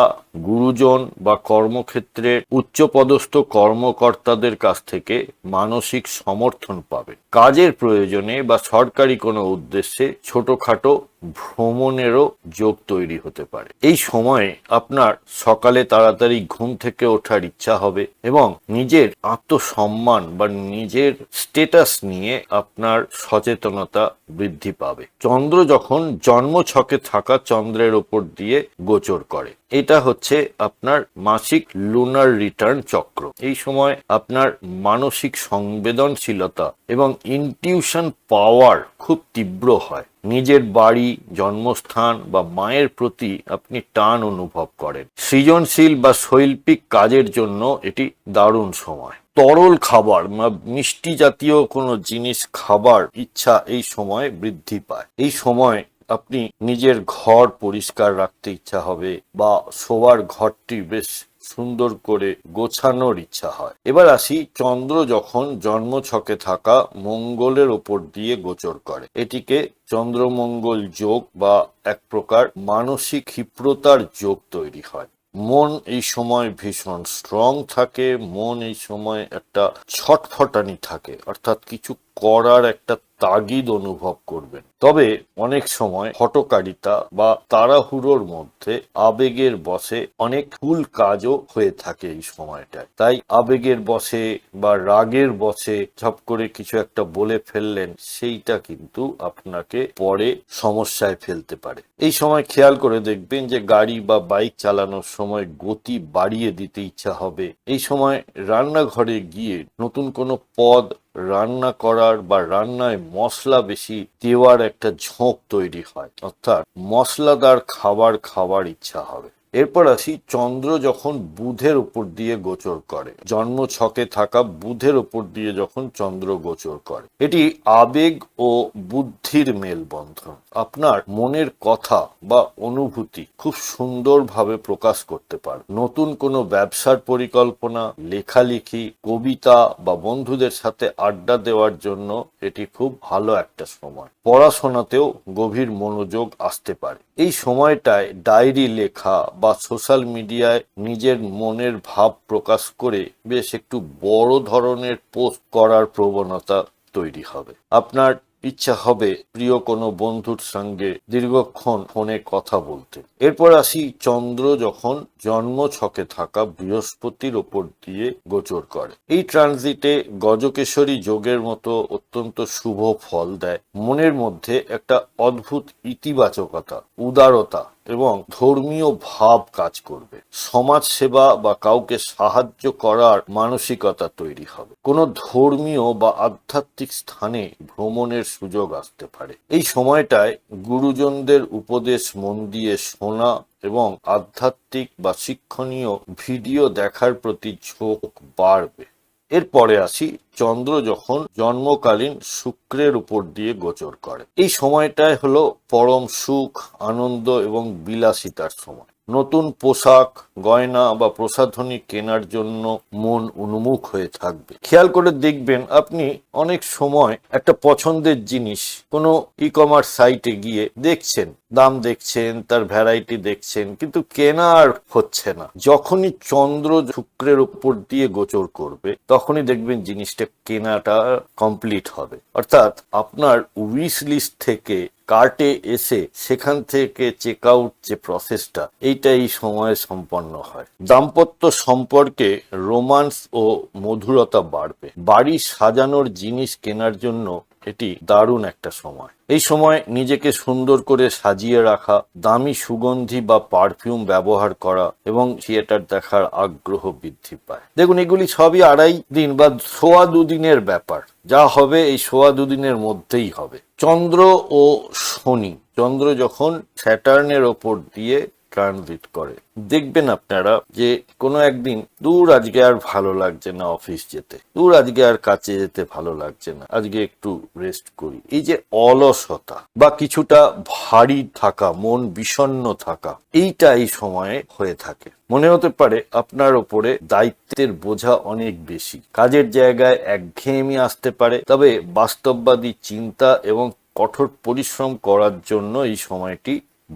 গুরুজন বা কর্মক্ষেত্রের উচ্চপদস্থ কর্মকর্তাদের কাছ থেকে মানসিক সমর্থন পাবে। কাজের প্রয়োজনে বা সরকারি কোনো উদ্দেশ্যে ছোটখাটো ভ্রমণেরও যোগ তৈরি হতে পারে। এই সময়ে আপনার সকালে তাড়াতাড়ি ঘুম থেকে ওঠার ইচ্ছা হবে এবং নিজের আত্মসম্মান বা নিজের স্ট্যাটাস নিয়ে আপনার সচেতনতা বৃদ্ধি পাবে। চন্দ্র যখন জন্মছকে থাকা চন্দ্রের ওপর দিয়ে গোচর করে, এটা হচ্ছে আপনার মাসিক লুনার রিটার্ন চক্র। এই সময় আপনার মানসিক সংবেদনশীলতা এবং ইনটিউশন পাওয়ার খুব তীব্র হয়। নিজের বাড়ি, জন্মস্থান বা মায়ের প্রতি আপনি টান অনুভব করেন। সৃজনশীল বা শৈল্পিক কাজের জন্য এটি দারুণ সময়। তরল খাবার বা মিষ্টি জাতীয় কোনো জিনিস খাবার ইচ্ছা এই সময় বৃদ্ধি পায়। এই সময় আপনি নিজের ঘর পরিষ্কার রাখতে ইচ্ছা হবে বা শোবার ঘরটি বেশ সুন্দর করে গোছানোর ইচ্ছা হয়। এবার আসি, চন্দ্র যখন জন্মছকে থাকা মঙ্গলের ওপর দিয়ে গোচর করে, এটিকে চন্দ্রমঙ্গল যোগ বা এক প্রকার মানসিক ক্ষিপ্রতার যোগ তৈরি হয়। মন এই সময় ভীষণ স্ট্রং থাকে, মন এই সময় একটা ছটফটানি থাকে, অর্থাৎ কিছু করার একটা তাগিদ অনুভব করবেন। তবে অনেক সময় হঠকারিতা বা তাড়াহুড়োর মধ্যে আবেগের বশে অনেক ভুল কাজও হয়ে থাকে এই সময়টায়। তাই আবেগের বশে বা রাগের বশে ঝপ করে কিছু একটা বলে ফেললেন, সেইটা কিন্তু আপনাকে পরে সমস্যায় ফেলতে পারে। এই সময় খেয়াল করে দেখবেন যে গাড়ি বা বাইক চালানোর সময় গতি বাড়িয়ে দিতে ইচ্ছা হবে। এই সময় রান্নাঘরে গিয়ে নতুন কোনো পদ রান্না করার বা রান্নায় মশলা বেশি দেওয়ার একটা ঝোঁক তৈরি হয়, অর্থাৎ মশলাদার খাবার খাওয়ার ইচ্ছা হবে। এরপর আসি, চন্দ্র যখন বুধের উপর দিয়ে গোচর করে, জন্ম ছকে থাকা বুধের উপর দিয়ে যখন চন্দ্র গোচর করে, এটি আবেগ ও বুদ্ধির মেলবন্ধন। আপনার মনের কথা বা অনুভূতি খুব সুন্দরভাবে প্রকাশ করতে পারে। নতুন কোনো ব্যবসার পরিকল্পনা, লেখালেখি, কবিতা বা বন্ধুদের সাথে আড্ডা দেওয়ার জন্য এটি খুব ভালো একটা সময়। পড়াশোনাতেও গভীর মনোযোগ আসতে পারে। এই সময়টায় ডায়েরি লেখা বা সোশ্যাল মিডিয়ায় নিজের মনের ভাব প্রকাশ করে বেশ একটু বড় ধরনের পোস্ট করার প্রবণতা তৈরি হবে। আপনার ইচ্ছা হবে প্রিয় কোনো বন্ধুর সঙ্গে দীর্ঘক্ষণ ফোনে কথা বলতে। এরপর আসি, চন্দ্র যখন জন্ম ছকে থাকা বৃহস্পতির ওপর দিয়ে গোচর করে, এই ট্রানজিটে গজকেশরী যোগের মতো অত্যন্ত শুভ ফল দেয়। মনের মধ্যে একটা অদ্ভুত ইতিবাচকতা, উদারতা এবং ধর্মীয় ভাব কাজ করবে। সমাজ সেবা বা কাউকে সাহায্য করার মানসিকতা তৈরি হবে। কোনো ধর্মীয় বা আধ্যাত্মিক স্থানে ভ্রমণের সুযোগ আসতে পারে। এই সময়টায় গুরুজনদের উপদেশ মন দিয়ে শোনা এবং আধ্যাত্মিক বা শিক্ষণীয় ভিডিও দেখার প্রতি ঝোঁক বাড়বে। এরপরে আসি, চন্দ্র যখন জন্মকালীন শুক্রের উপর দিয়ে গোচর করে, এই সময়টায় হলো পরম সুখ, আনন্দ এবং বিলাসিতার সময়। নতুন পোশাক, গয়না বা প্রসাধনী কেনার জন্য মন উন্মুখ হয়ে থাকবে। খেয়াল করে দেখবেন আপনি অনেক সময় একটা পছন্দের জিনিস কোনো ই-কমার্স সাইটে গিয়ে দেখছেন, দাম দেখছেন, তার ভ্যারাইটি দেখছেন, কিন্তু কেনা আর হচ্ছে না। যখনই চন্দ্র শুক্রের উপর দিয়ে গোচর করবে, তখনই দেখবেন জিনিসটা কেনাটা কমপ্লিট হবে। অর্থাৎ আপনার উইশ লিস্ট থেকে কার্টে এসে সেখান থেকে চেক আউট যে প্রসেসটা, এইটা এই সময়ে সম্পন্ন হয়। দাম্পত্য সম্পর্কে রোমান্স ও মধুরতা বাড়বে। বাড়ি সাজানোর জিনিস কেনার জন্য এটি দারুণ একটা সময়। এই সময় নিজেকে সুন্দর করে সাজিয়ে রাখা, দামি সুগন্ধি বা পারফিউম ব্যবহার করা এবং থিয়েটার দেখার আগ্রহ বৃদ্ধি পায়। দেখুন, এগুলি সবই 2.5 দিন বা সোয়া 2 দিনের ব্যাপার। যা হবে এই সোয়া 2 দিনের মধ্যেই হবে। চন্দ্র ও শনি, চন্দ্র যখন স্যাটার্নের ওপর দিয়ে ট্রানজিট করে, দেখবেন আপনারা যে কোনো একদিন দূর আজকে আর ভালো লাগছে না অফিস যেতে, দূর আজকে আর কাজে যেতে ভালো লাগছে না, আজকে একটু রেস্ট করি। এই যে অলসতা বা কিছুটা ভারী থাকা, মন বিষণ্ণ থাকা, এইটা এই সময়ে হয়ে থাকে। মনে হতে পারে আপনার ওপরে দায়িত্বের বোঝা অনেক বেশি, কাজের জায়গায় একঘেয়েমি আসতে পারে, তবে বাস্তববাদী চিন্তা এবং কঠোর পরিশ্রম করার জন্য এই সময়টি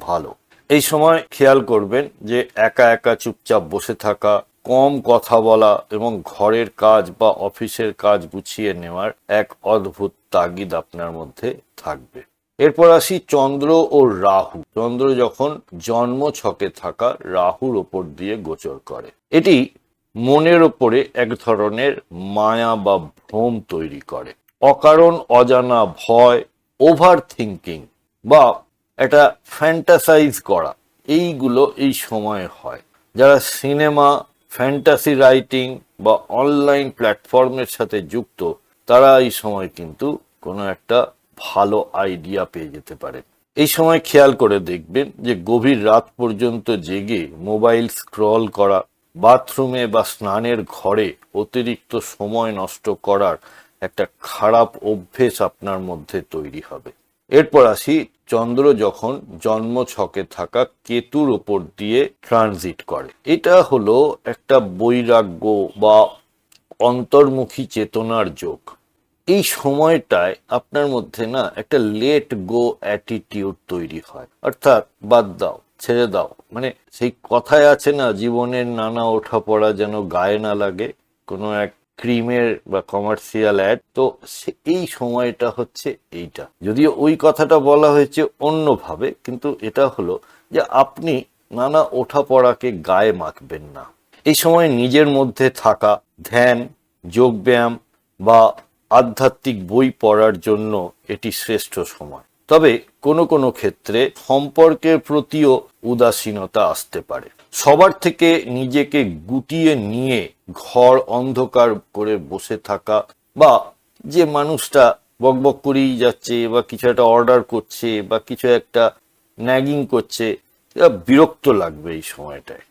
ভালো। এই সময় খেয়াল করবেন যে একা একা চুপচাপ বসে থাকা, কম কথা বলা এবং ঘরের কাজ বা অফিসের কাজ গুছিয়ে নেওয়ার এক অদ্ভুত তাগিদ আপনার মধ্যে থাকবে। এরপর আসি চন্দ্র ও রাহু। চন্দ্র যখন জন্ম ছকে থাকা রাহুর ওপর দিয়ে গোচর করে, এটি মনের ওপরে এক ধরনের মায়া বা ভ্রম তৈরি করে। অকারণ অজানা ভয়, ওভার থিঙ্কিং বা একটা ফ্যান্টাসাইজ করা, এইগুলো এই সময়ে হয়। যারা সিনেমা, ফ্যান্টাসি রাইটিং বা অনলাইন প্ল্যাটফর্মের সাথে যুক্ত, তারা এই সময় কিন্তু কোনো একটা ভালো আইডিয়া পেয়ে যেতে পারে। এই সময় খেয়াল করে দেখবেন যে গভীর রাত পর্যন্ত জেগে মোবাইল স্ক্রল করা, বাথরুমে বা স্নানের ঘরে অতিরিক্ত সময় নষ্ট করার একটা খারাপ অভ্যেস আপনার মধ্যে তৈরি হবে। এরপর আসি চন্দ্র যখন জন্ম ছকে থাকা কেতুর ওপর দিয়ে ট্রানজিট করে। এটা হলো একটা বৈরাগ্য বা অন্তর্মুখী চেতনার যোগ। এই সময়টায় আপনার মধ্যে না একটা লেট গো অ্যাটিটিউড তৈরি হয়, অর্থাৎ বাদ দাও, ছেড়ে দাও। মানে সেই কথায় আছে না, জীবনের নানা ওঠাপড়া যেন গায়ে না লাগে, কোনো এক ক্রিমের বা কমার্শিয়াল অ্যাড। তো এই সময়টা হচ্ছে এইটা, যদিও ওই কথাটা বলা হয়েছে অন্যভাবে, কিন্তু এটা হলো যে আপনি নানা ওঠাপড়াকে গায়ে মাখবেন না। এই সময় নিজের মধ্যে থাকা, ধ্যান, যোগব্যায়াম বা আধ্যাত্মিক বই পড়ার জন্য এটি শ্রেষ্ঠ সময়। তবে কোনো কোনো ক্ষেত্রে সম্পর্কের প্রতিও উদাসীনতা আসতে পারে। সবার থেকে নিজেকে গুটিয়ে নিয়ে ঘর অন্ধকার করে বসে থাকা, বা যে মানুষটা বকবক করেই যাচ্ছে বা কিছু একটা অর্ডার করছে বা কিছু একটা ন্যাগিং করছে, বিরক্ত লাগবে এই সময়টায়।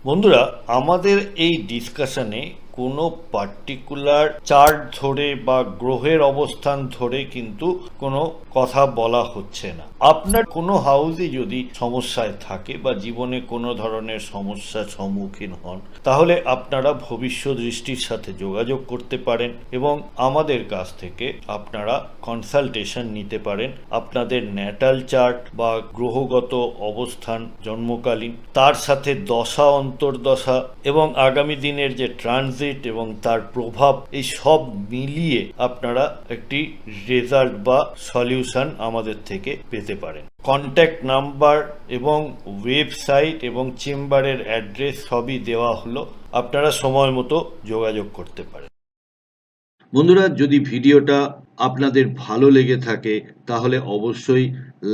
বন্ধুরা, আমাদের এই ডিসকাশনে কোনো পার্টিকুলার চার্ট ধরে বা গ্রহের অবস্থান ধরে কিন্তু কোনো কথা বলা হচ্ছে না। আপনার কোনো হাউসে যদি সমস্যায় থাকে বা জীবনে কোনো ধরনের সমস্যার সম্মুখীন হন, তাহলে আপনারা ভবিষ্যৎ দৃষ্টির সাথে যোগাযোগ করতে পারেন এবং আমাদের কাছ থেকে আপনারা কনসালটেশন নিতে পারেন। আপনাদের ন্যাটাল চার্ট বা গ্রহগত অবস্থান জন্মকালীন, তার সাথে দশা, অন্তর্দশা এবং আগামী দিনের যে ট্রানজিট এবং তার প্রভাব, এই সব মিলিয়ে আপনারা একটি রেজাল্ট বা সলিউশন আমাদের থেকে পেতে পারেন। কন্ট্যাক্ট নাম্বার এবং ওয়েবসাইট এবং চেম্বারের অ্যাড্রেস সবই দেওয়া হলো, আপনারা সময় মতো যোগাযোগ করতে পারেন। বন্ধুরা, যদি ভিডিওটা আপনাদের ভালো লেগে থাকে তাহলে অবশ্যই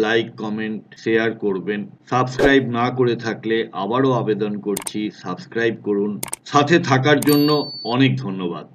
লাইক, কমেন্ট, শেয়ার করবেন। সাবস্ক্রাইব না করে থাকলে আবারও আবেদন করছি, সাবস্ক্রাইব করুন। সাথে থাকার জন্য অনেক ধন্যবাদ।